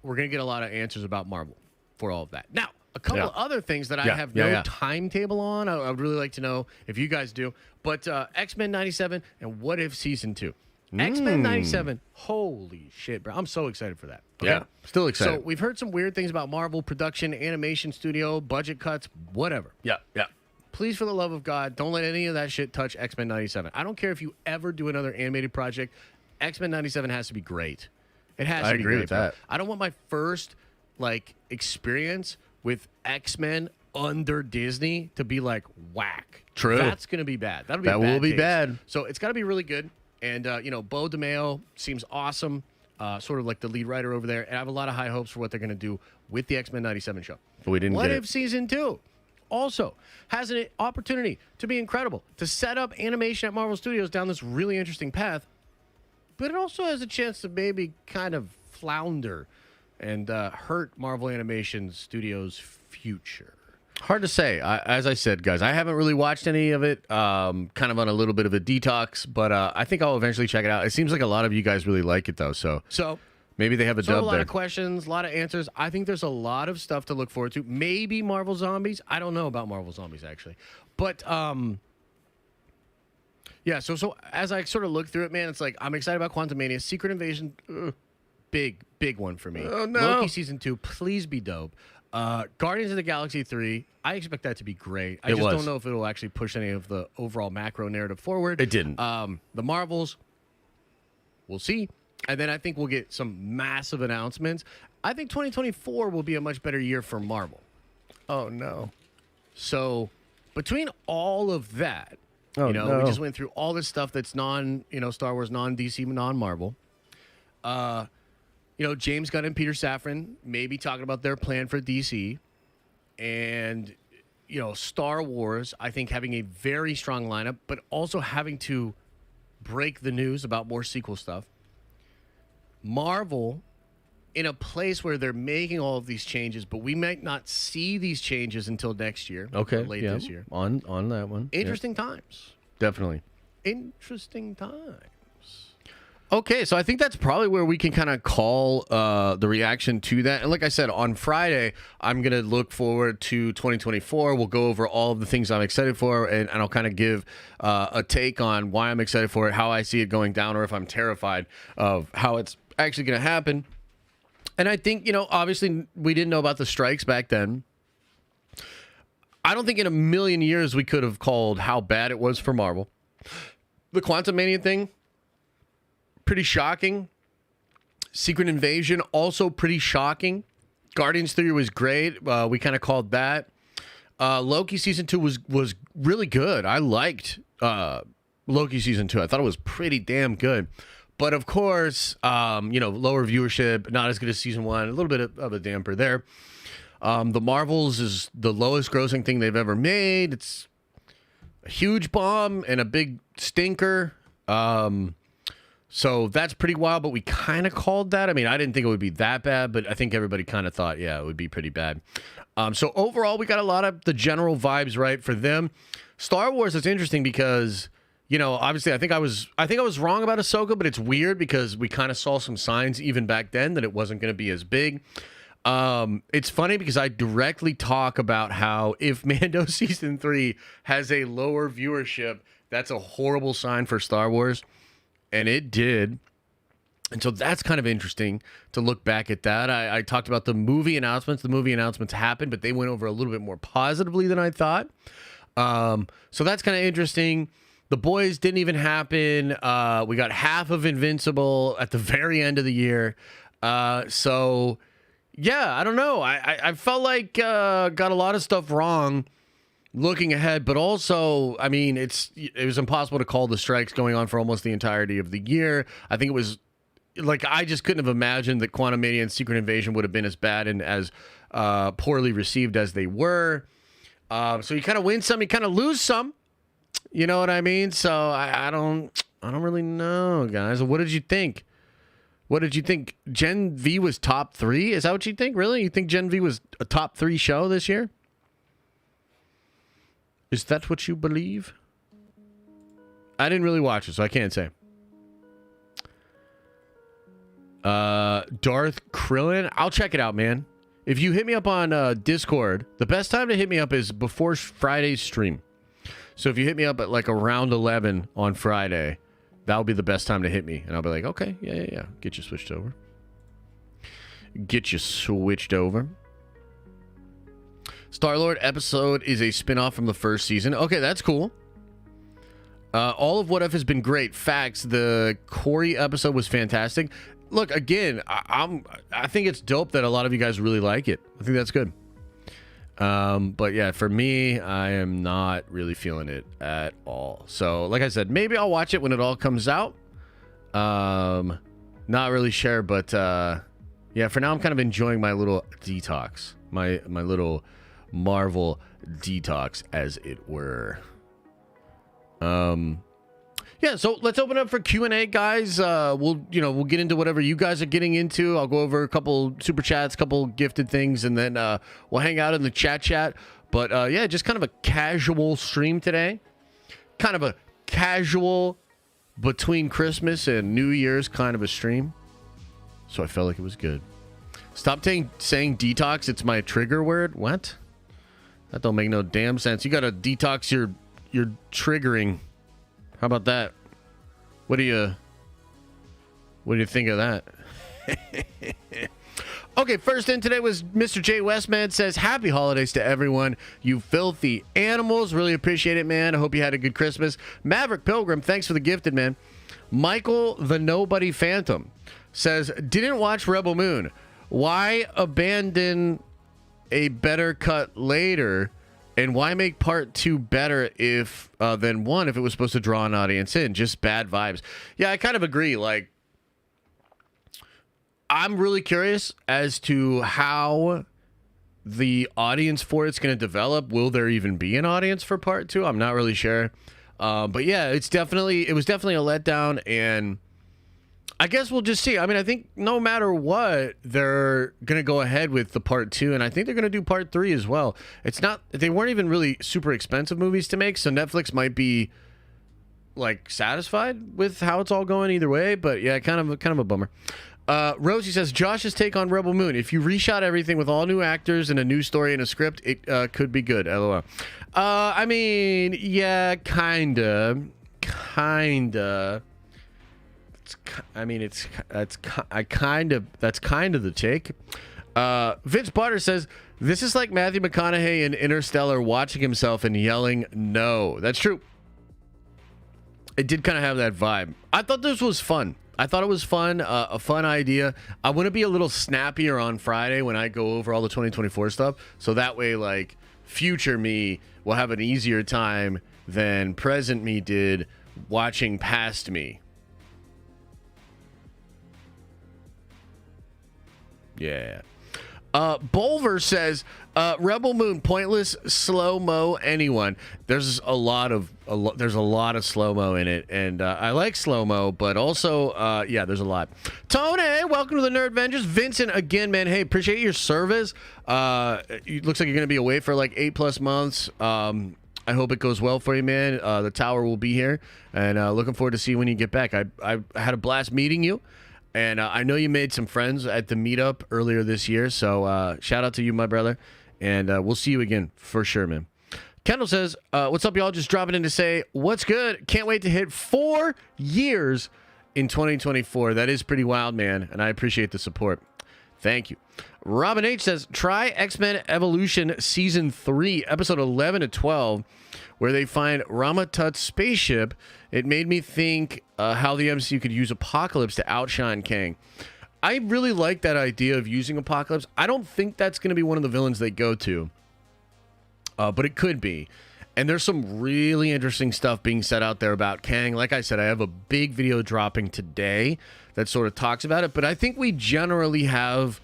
we're going to get a lot of answers about Marvel for all of that. Now, a couple of other things that I have no timetable on. I would really like to know if you guys do. But X-Men 97 and What If Season 2. X-Men 97, holy shit, bro. I'm so excited for that. Okay? Yeah, still excited. So we've heard some weird things about Marvel production, animation studio, budget cuts, whatever. Yeah. Please, for the love of God, don't let any of that shit touch X-Men 97. I don't care if you ever do another animated project. X-Men 97 has to be great. It has to be great. I agree with that. I don't want my first experience with X-Men under Disney to be like whack. True. That's going to be bad. That will be bad. So it's got to be really good. And, Bo DeMeo seems awesome, sort of like the lead writer over there. And I have a lot of high hopes for what they're going to do with the X-Men 97 show. But we didn't What get If Season 2 also has an opportunity to be incredible, to set up animation at Marvel Studios down this really interesting path. But it also has a chance to maybe kind of flounder and hurt Marvel Animation Studios' future. Hard to say. As I said, guys, I haven't really watched any of it. Kind of on a little bit of a detox, but I think I'll eventually check it out. It seems like a lot of you guys really like it, though. So maybe they have a dub there. A lot of questions, a lot of answers. I think there's a lot of stuff to look forward to. Maybe Marvel Zombies. I don't know about Marvel Zombies, actually. But, yeah, so as I sort of look through it, man, it's like I'm excited about Quantumania. Secret Invasion, big one for me. Oh, no. Loki Season 2, please be dope. Guardians of the Galaxy 3, I expect that to be great. I just don't know if it'll actually push any of the overall macro narrative forward. It didn't. The Marvels, we'll see. And then I think we'll get some massive announcements. I think 2024 will be a much better year for Marvel. Oh, no. So between all of that, we just went through all this stuff that's Star Wars, non-DC, non-Marvel. James Gunn and Peter Safran may be talking about their plan for DC. And, Star Wars, I think, having a very strong lineup, but also having to break the news about more sequel stuff. Marvel, in a place where they're making all of these changes, but we might not see these changes until next year. Okay. Or late this year. On that one. Interesting times. Definitely. Interesting times. Okay, so I think that's probably where we can kind of call the reaction to that. And like I said, on Friday, I'm going to look forward to 2024. We'll go over all of the things I'm excited for, and I'll kind of give a take on why I'm excited for it, how I see it going down, or if I'm terrified of how it's actually going to happen. And I think, obviously we didn't know about the strikes back then. I don't think in a million years we could have called how bad it was for Marvel. The Quantumania thing, pretty shocking. Secret Invasion, also pretty shocking. Guardians 3 was great. We kind of called that. Loki Season 2 was really good. I liked Loki Season 2. I thought it was pretty damn good. But of course, lower viewership, not as good as Season 1. A little bit of a damper there. The Marvels is the lowest grossing thing they've ever made. It's a huge bomb and a big stinker. So that's pretty wild, but we kind of called that. I mean, I didn't think it would be that bad, but I think everybody kind of thought, yeah, it would be pretty bad. So overall, we got a lot of the general vibes right for them. Star Wars is interesting because, you know, obviously I think I was wrong about Ahsoka, but it's weird because we kind of saw some signs even back then that it wasn't going to be as big. It's funny because I directly talk about how if Mando season 3 has a lower viewership, that's a horrible sign for Star Wars. And it did. And so that's kind of interesting to look back at that. I talked about the movie announcements. The movie announcements happened, but they went over a little bit more positively than I thought. So that's kind of interesting. The Boys didn't even happen. We got half of Invincible at the very end of the year. So, yeah, I don't know. I felt like got a lot of stuff wrong looking ahead, but also, I mean, it was impossible to call the strikes going on for almost the entirety of the year. I think it was like I just couldn't have imagined that Quantum Mania and Secret Invasion would have been as bad and as poorly received as they were. So you kind of win some, you kind of lose some. You know what I mean? So I don't really know, guys. What did you think? What did you think? Gen V was top 3? Is that what you think? Really? You think Gen V was a top 3 show this year? Is that what you believe? I didn't really watch it, so I can't say. Darth Krillin. I'll check it out, man. If you hit me up on Discord, the best time to hit me up is before Friday's stream. So if you hit me up at like around 11 on Friday, that'll be the best time to hit me. And I'll be like, okay, yeah. Get you switched over. Star-Lord episode is a spin-off from the first season. Okay, that's cool. All of What If has been great. Facts, the Corey episode was fantastic. Look, again, I think it's dope that a lot of you guys really like it. I think that's good. But yeah, for me, I am not really feeling it at all. So, like I said, maybe I'll watch it when it all comes out. Not really sure, but yeah, for now I'm kind of enjoying my little detox. My little Marvel detox, as it were. Yeah, so let's open up for Q&A, guys. We'll get into whatever you guys are getting into. I'll go over a couple super chats, couple gifted things, and then we'll hang out in the chat. But yeah, just kind of a casual stream today. Kind of a casual between Christmas and New Year's kind of a stream. So I felt like it was good. Stop saying detox. It's my trigger word. What? That don't make no damn sense. You got to detox your triggering. How about that? What do you think of that? Okay, first in today was Mr. J. Westman says, happy holidays to everyone, you filthy animals. Really appreciate it, man. I hope you had a good Christmas. Maverick Pilgrim, thanks for the gifted, man. Michael the Nobody Phantom says, didn't watch Rebel Moon. Why abandon a better cut later? And why make part 2 better than 1 if it was supposed to draw an audience in? Just bad vibes. Yeah, I kind of agree. Like, I'm really curious as to how the audience for it's going to develop. Will there even be an audience for part 2? I'm not really sure. But yeah, it was definitely a letdown, and I guess we'll just see. I mean, I think no matter what, they're going to go ahead with the part 2, and I think they're going to do part 3 as well. They weren't even really super expensive movies to make, so Netflix might be like satisfied with how it's all going either way, but yeah, kind of a bummer. Rosie says, Josh's take on Rebel Moon. If you reshot everything with all new actors and a new story and a script, it could be good. LOL. I mean, yeah, kinda. That's kind of the take. Vince Barter says, this is like Matthew McConaughey in Interstellar watching himself and yelling no. That's true. It did kind of have that vibe. I thought this was fun. I thought it was fun, a fun idea. I want to be a little snappier on Friday when I go over all the 2024 stuff. So that way, like, future me will have an easier time than present me did watching past me. Yeah. Bolver says, Rebel Moon, pointless slow-mo anyone. There's a lot of slow-mo in it, and I like slow-mo, but also, yeah, there's a lot. Tony, welcome to the Nerd Avengers. Vincent, again, man, hey, appreciate your service. It looks like you're going to be away for like 8+ months. I hope it goes well for you, man. The tower will be here, and looking forward to see when you get back. I had a blast meeting you. And I know you made some friends at the meetup earlier this year, so shout out to you, my brother. And we'll see you again for sure, man. Kendall says, what's up, y'all? Just dropping in to say, what's good? Can't wait to hit 4 years in 2024. That is pretty wild, man, and I appreciate the support. Thank you. Robin H. says, try X-Men Evolution Season 3, Episode 11 to 12, where they find Ramatut's spaceship. It made me think how the MCU could use Apocalypse to outshine Kang. I really like that idea of using Apocalypse. I don't think that's going to be one of the villains they go to, but it could be. And there's some really interesting stuff being said out there about Kang. Like I said, I have a big video dropping today that sort of talks about it, but I think we generally have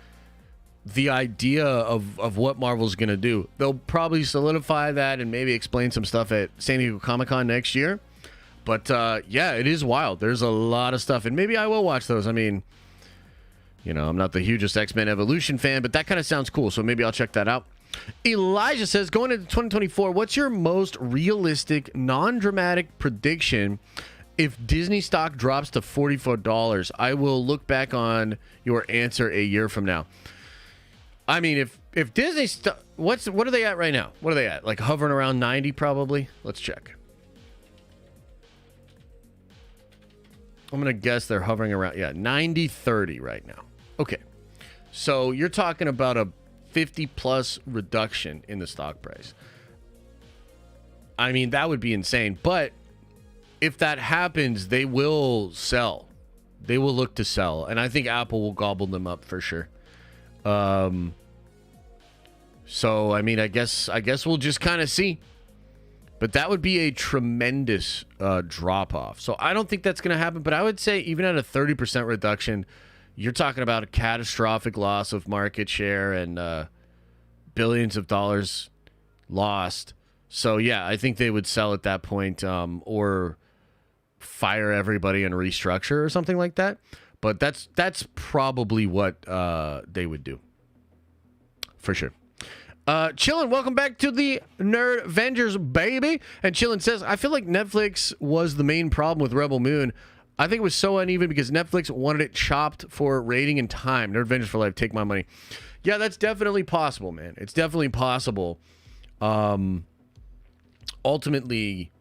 the idea of what Marvel's going to do. They'll probably solidify that and maybe explain some stuff at San Diego Comic-Con next year. But yeah, it is wild. There's a lot of stuff, and maybe I will watch those. I mean, you know, I'm not the hugest X-Men Evolution fan, but that kind of sounds cool, so maybe I'll check that out. Elijah says, going into 2024, what's your most realistic, non-dramatic prediction if Disney stock drops to $44? I will look back on your answer a year from now. I mean, if Disney what are they at right now? What are they at? Like hovering around 90 probably? Let's check. I'm going to guess they're hovering around 90-30 right now. Okay. So, you're talking about a 50+ reduction in the stock price. I mean, that would be insane, but if that happens, they will sell. They will look to sell, and I think Apple will gobble them up for sure. So, I mean, I guess we'll just kind of see. But that would be a tremendous drop-off. So I don't think that's going to happen. But I would say even at a 30% reduction, you're talking about a catastrophic loss of market share and billions of dollars lost. So, yeah, I think they would sell at that point or fire everybody and restructure or something like that. But that's probably what they would do. For sure. Chillin', welcome back to the Nerd Avengers, baby. And Chillin' says, I feel like Netflix was the main problem with Rebel Moon. I think it was so uneven because Netflix wanted it chopped for rating and time. Nerd Avengers for life, take my money. Yeah, that's definitely possible, man. It's definitely possible. Ultimately,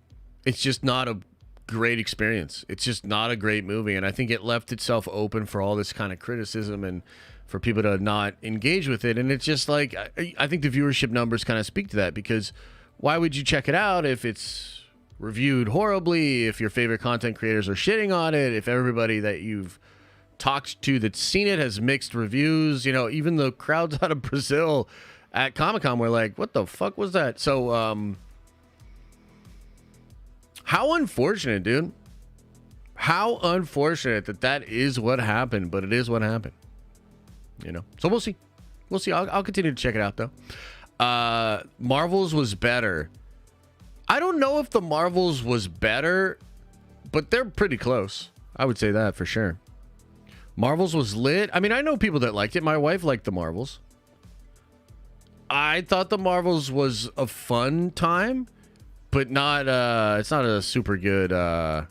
it's just not a great experience. It's just not a great movie. And I think it left itself open for all this kind of criticism and for people to not engage with it. And it's just like, I think the viewership numbers kind of speak to that, because why would you check it out if it's reviewed horribly, if your favorite content creators are shitting on it, if everybody that you've talked to that's seen it has mixed reviews? You know, even the crowds out of Brazil at Comic-Con were like, what the fuck was that? So, how unfortunate, dude. How unfortunate that is what happened, but it is what happened. You know, so we'll see. We'll see. I'll continue to check it out, though. Marvel's was better. I don't know if the Marvel's was better, but they're pretty close. I would say that for sure. Marvel's was lit. I mean, I know people that liked it. My wife liked the Marvels. I thought the Marvels was a fun time, but not. It's not a super good. It's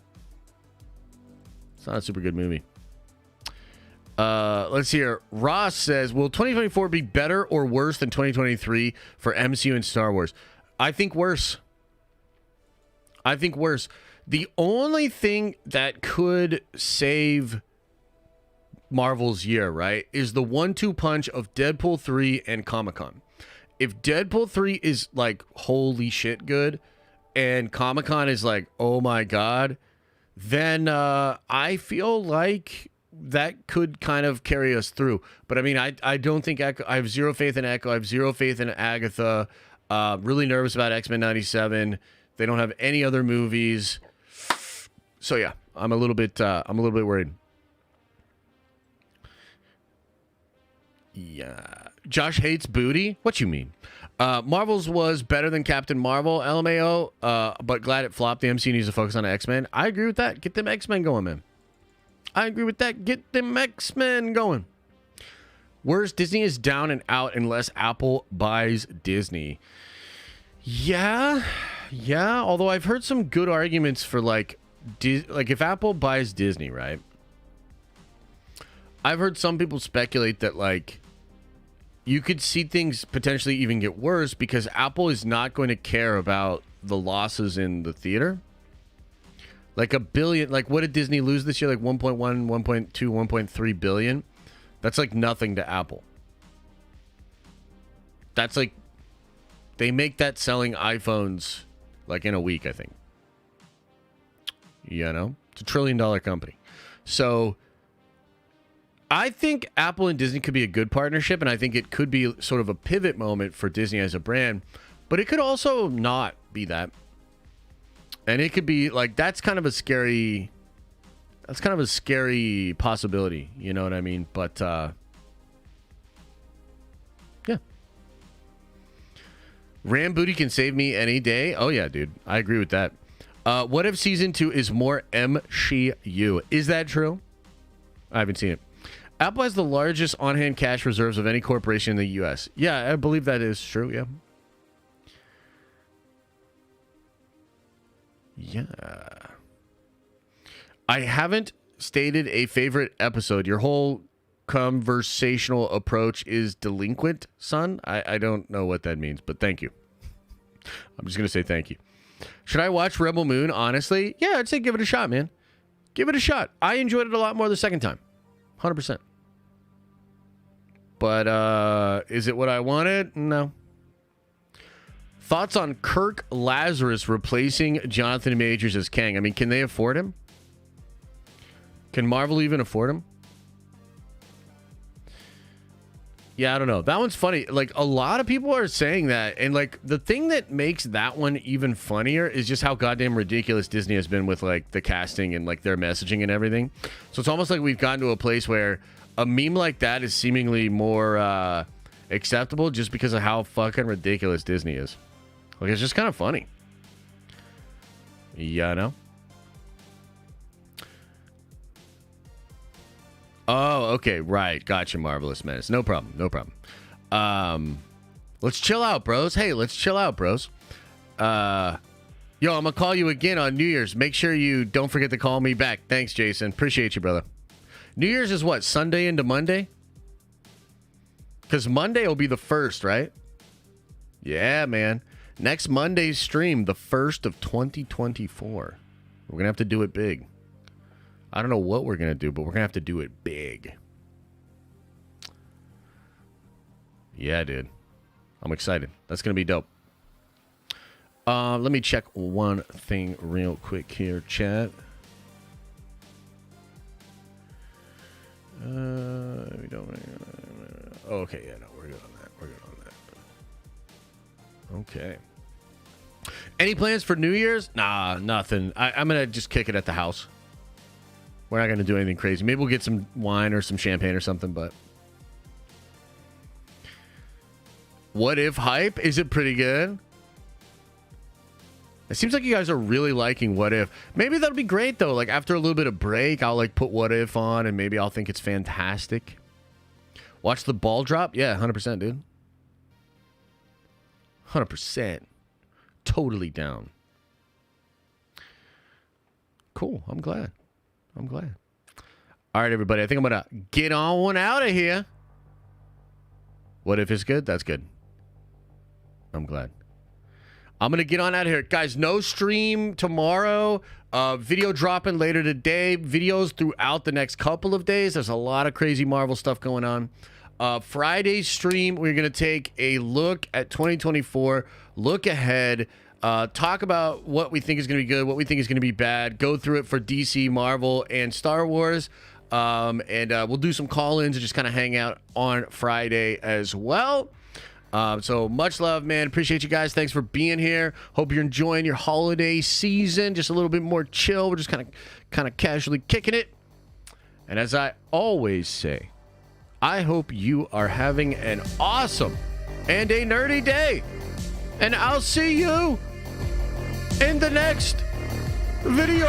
not a super good movie. Let's see here. Ross says, will 2024 be better or worse than 2023 for MCU and Star Wars? I think worse. I think worse. The only thing that could save Marvel's year, right, is the 1-2 punch of Deadpool 3 and Comic-Con. If Deadpool 3 is like, holy shit good, and Comic-Con is like, oh my God, then I feel like that could kind of carry us through. But I mean, I don't think Echo, I have zero faith in Echo. I have zero faith in Agatha. Really nervous about X-Men 97. They don't have any other movies. So yeah, I'm a little bit worried. Yeah. Josh hates booty. What you mean? Marvel's was better than Captain Marvel, LMAO, but glad it flopped. The MCU needs to focus on X-Men. I agree with that. Get them X-Men going, man. I agree with that. Get them X-Men going. Worse, Disney is down and out unless Apple buys Disney. Yeah. Although I've heard some good arguments for like if Apple buys Disney, right? I've heard some people speculate that like you could see things potentially even get worse because Apple is not going to care about the losses in the theater. Like $1 billion, like what did Disney lose this year? Like 1.1, 1.2, 1.3 billion. That's like nothing to Apple. That's like, they make that selling iPhones like in a week, I think. You know, it's $1 trillion company. So I think Apple and Disney could be a good partnership, and I think it could be sort of a pivot moment for Disney as a brand, but it could also not be that. And it could be like, that's kind of a scary possibility, you know what I mean? But yeah. Ram Booty can save me any day. Oh yeah, dude. I agree with that. What if season 2 is more MCU? Is that true? I haven't seen it. Apple has the largest on-hand cash reserves of any corporation in the U.S. Yeah, I believe that is true, yeah. Yeah. I haven't stated a favorite episode. Your whole conversational approach is delinquent, son. I don't know what that means, but thank you. I'm just going to say thank you. Should I watch Rebel Moon? Honestly, yeah, I'd say give it a shot, man. Give it a shot. I enjoyed it a lot more the second time. 100%. But is it what I wanted? No. Thoughts on Kirk Lazarus replacing Jonathan Majors as Kang? I mean, can they afford him? Can Marvel even afford him? Yeah, I don't know. That one's funny. Like, a lot of people are saying that. And, like, the thing that makes that one even funnier is just how goddamn ridiculous Disney has been with, like, the casting and, like, their messaging and everything. So it's almost like we've gotten to a place where a meme like that is seemingly more acceptable just because of how fucking ridiculous Disney is. Like, it's just kind of funny. Yeah, I know. Oh, okay, right. Gotcha, Marvelous Menace. No problem, no problem. Let's chill out, bros. Hey, let's chill out, bros. Yo, I'm gonna call you again on New Year's. Make sure you don't forget to call me back. Thanks, Jason. Appreciate you, brother. New Year's is what, Sunday into Monday? Because Monday will be the 1st, right? Yeah, man. Next Monday's stream, the 1st of 2024. We're going to have to do it big. I don't know what we're going to do, but we're going to have to do it big. Yeah, dude. I'm excited. That's going to be dope. Let me check one thing real quick here, chat. We don't. Oh, okay, yeah, no, we're good on that. We're good on that. Okay. Any plans for New Year's? Nah, nothing. I'm gonna just kick it at the house. We're not gonna do anything crazy. Maybe we'll get some wine or some champagne or something. But what if hype? Is it pretty good? It seems like you guys are really liking What If. Maybe that'll be great, though. Like, after a little bit of break, I'll, like, put What If on, and maybe I'll think it's fantastic. Watch the ball drop? Yeah, 100%, dude. 100%. Totally down. Cool. I'm glad. I'm glad. All right, everybody. I think I'm going to get on one out of here. What If is good? That's good. I'm glad. I'm going to get on out of here. Guys, no stream tomorrow. Video dropping later today. Videos throughout the next couple of days. There's a lot of crazy Marvel stuff going on. Friday's stream, we're going to take a look at 2024. Look ahead. Talk about what we think is going to be good, what we think is going to be bad. Go through it for DC, Marvel, and Star Wars. And we'll do some call-ins and just kind of hang out on Friday as well. So much love, man. Appreciate you guys. Thanks for being here. Hope you're enjoying your holiday season. Just a little bit more chill. We're just kind of casually kicking it. And as I always say, I hope you are having an awesome and a nerdy day. And I'll see you in the next video.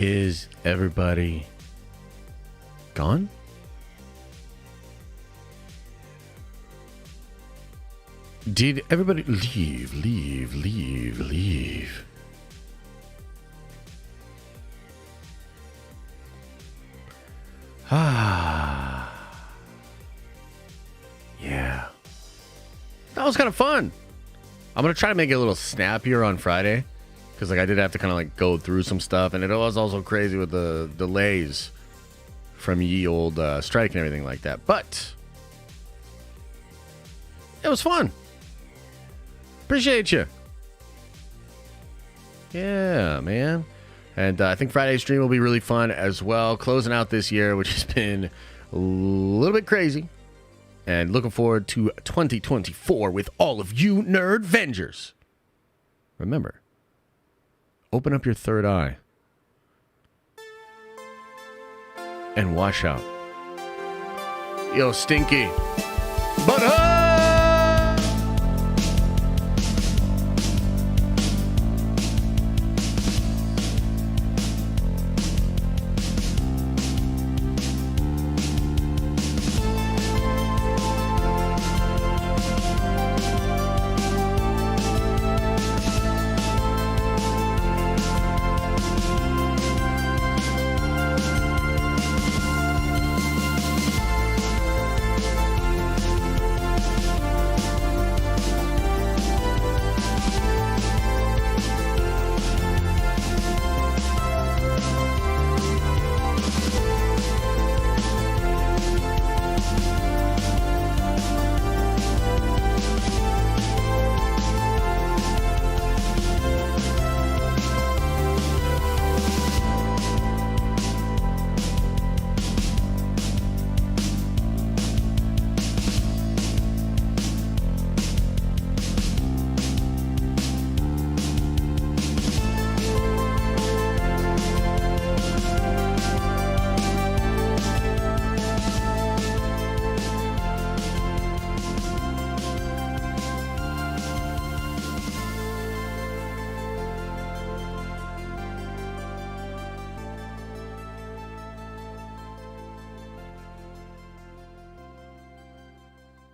Is everybody gone? Did everybody leave? Ah. Yeah. That was kind of fun. I'm going to try to make it a little snappier on Friday. Because like I did have to kind of like go through some stuff, and it was also crazy with the delays from ye old strike and everything like that. But it was fun. Appreciate you. Yeah, man. And I think Friday's stream will be really fun as well. Closing out this year, which has been a little bit crazy. And looking forward to 2024 with all of you nerd Avengers. Remember, open up your third eye and watch out. Yo, Stinky. But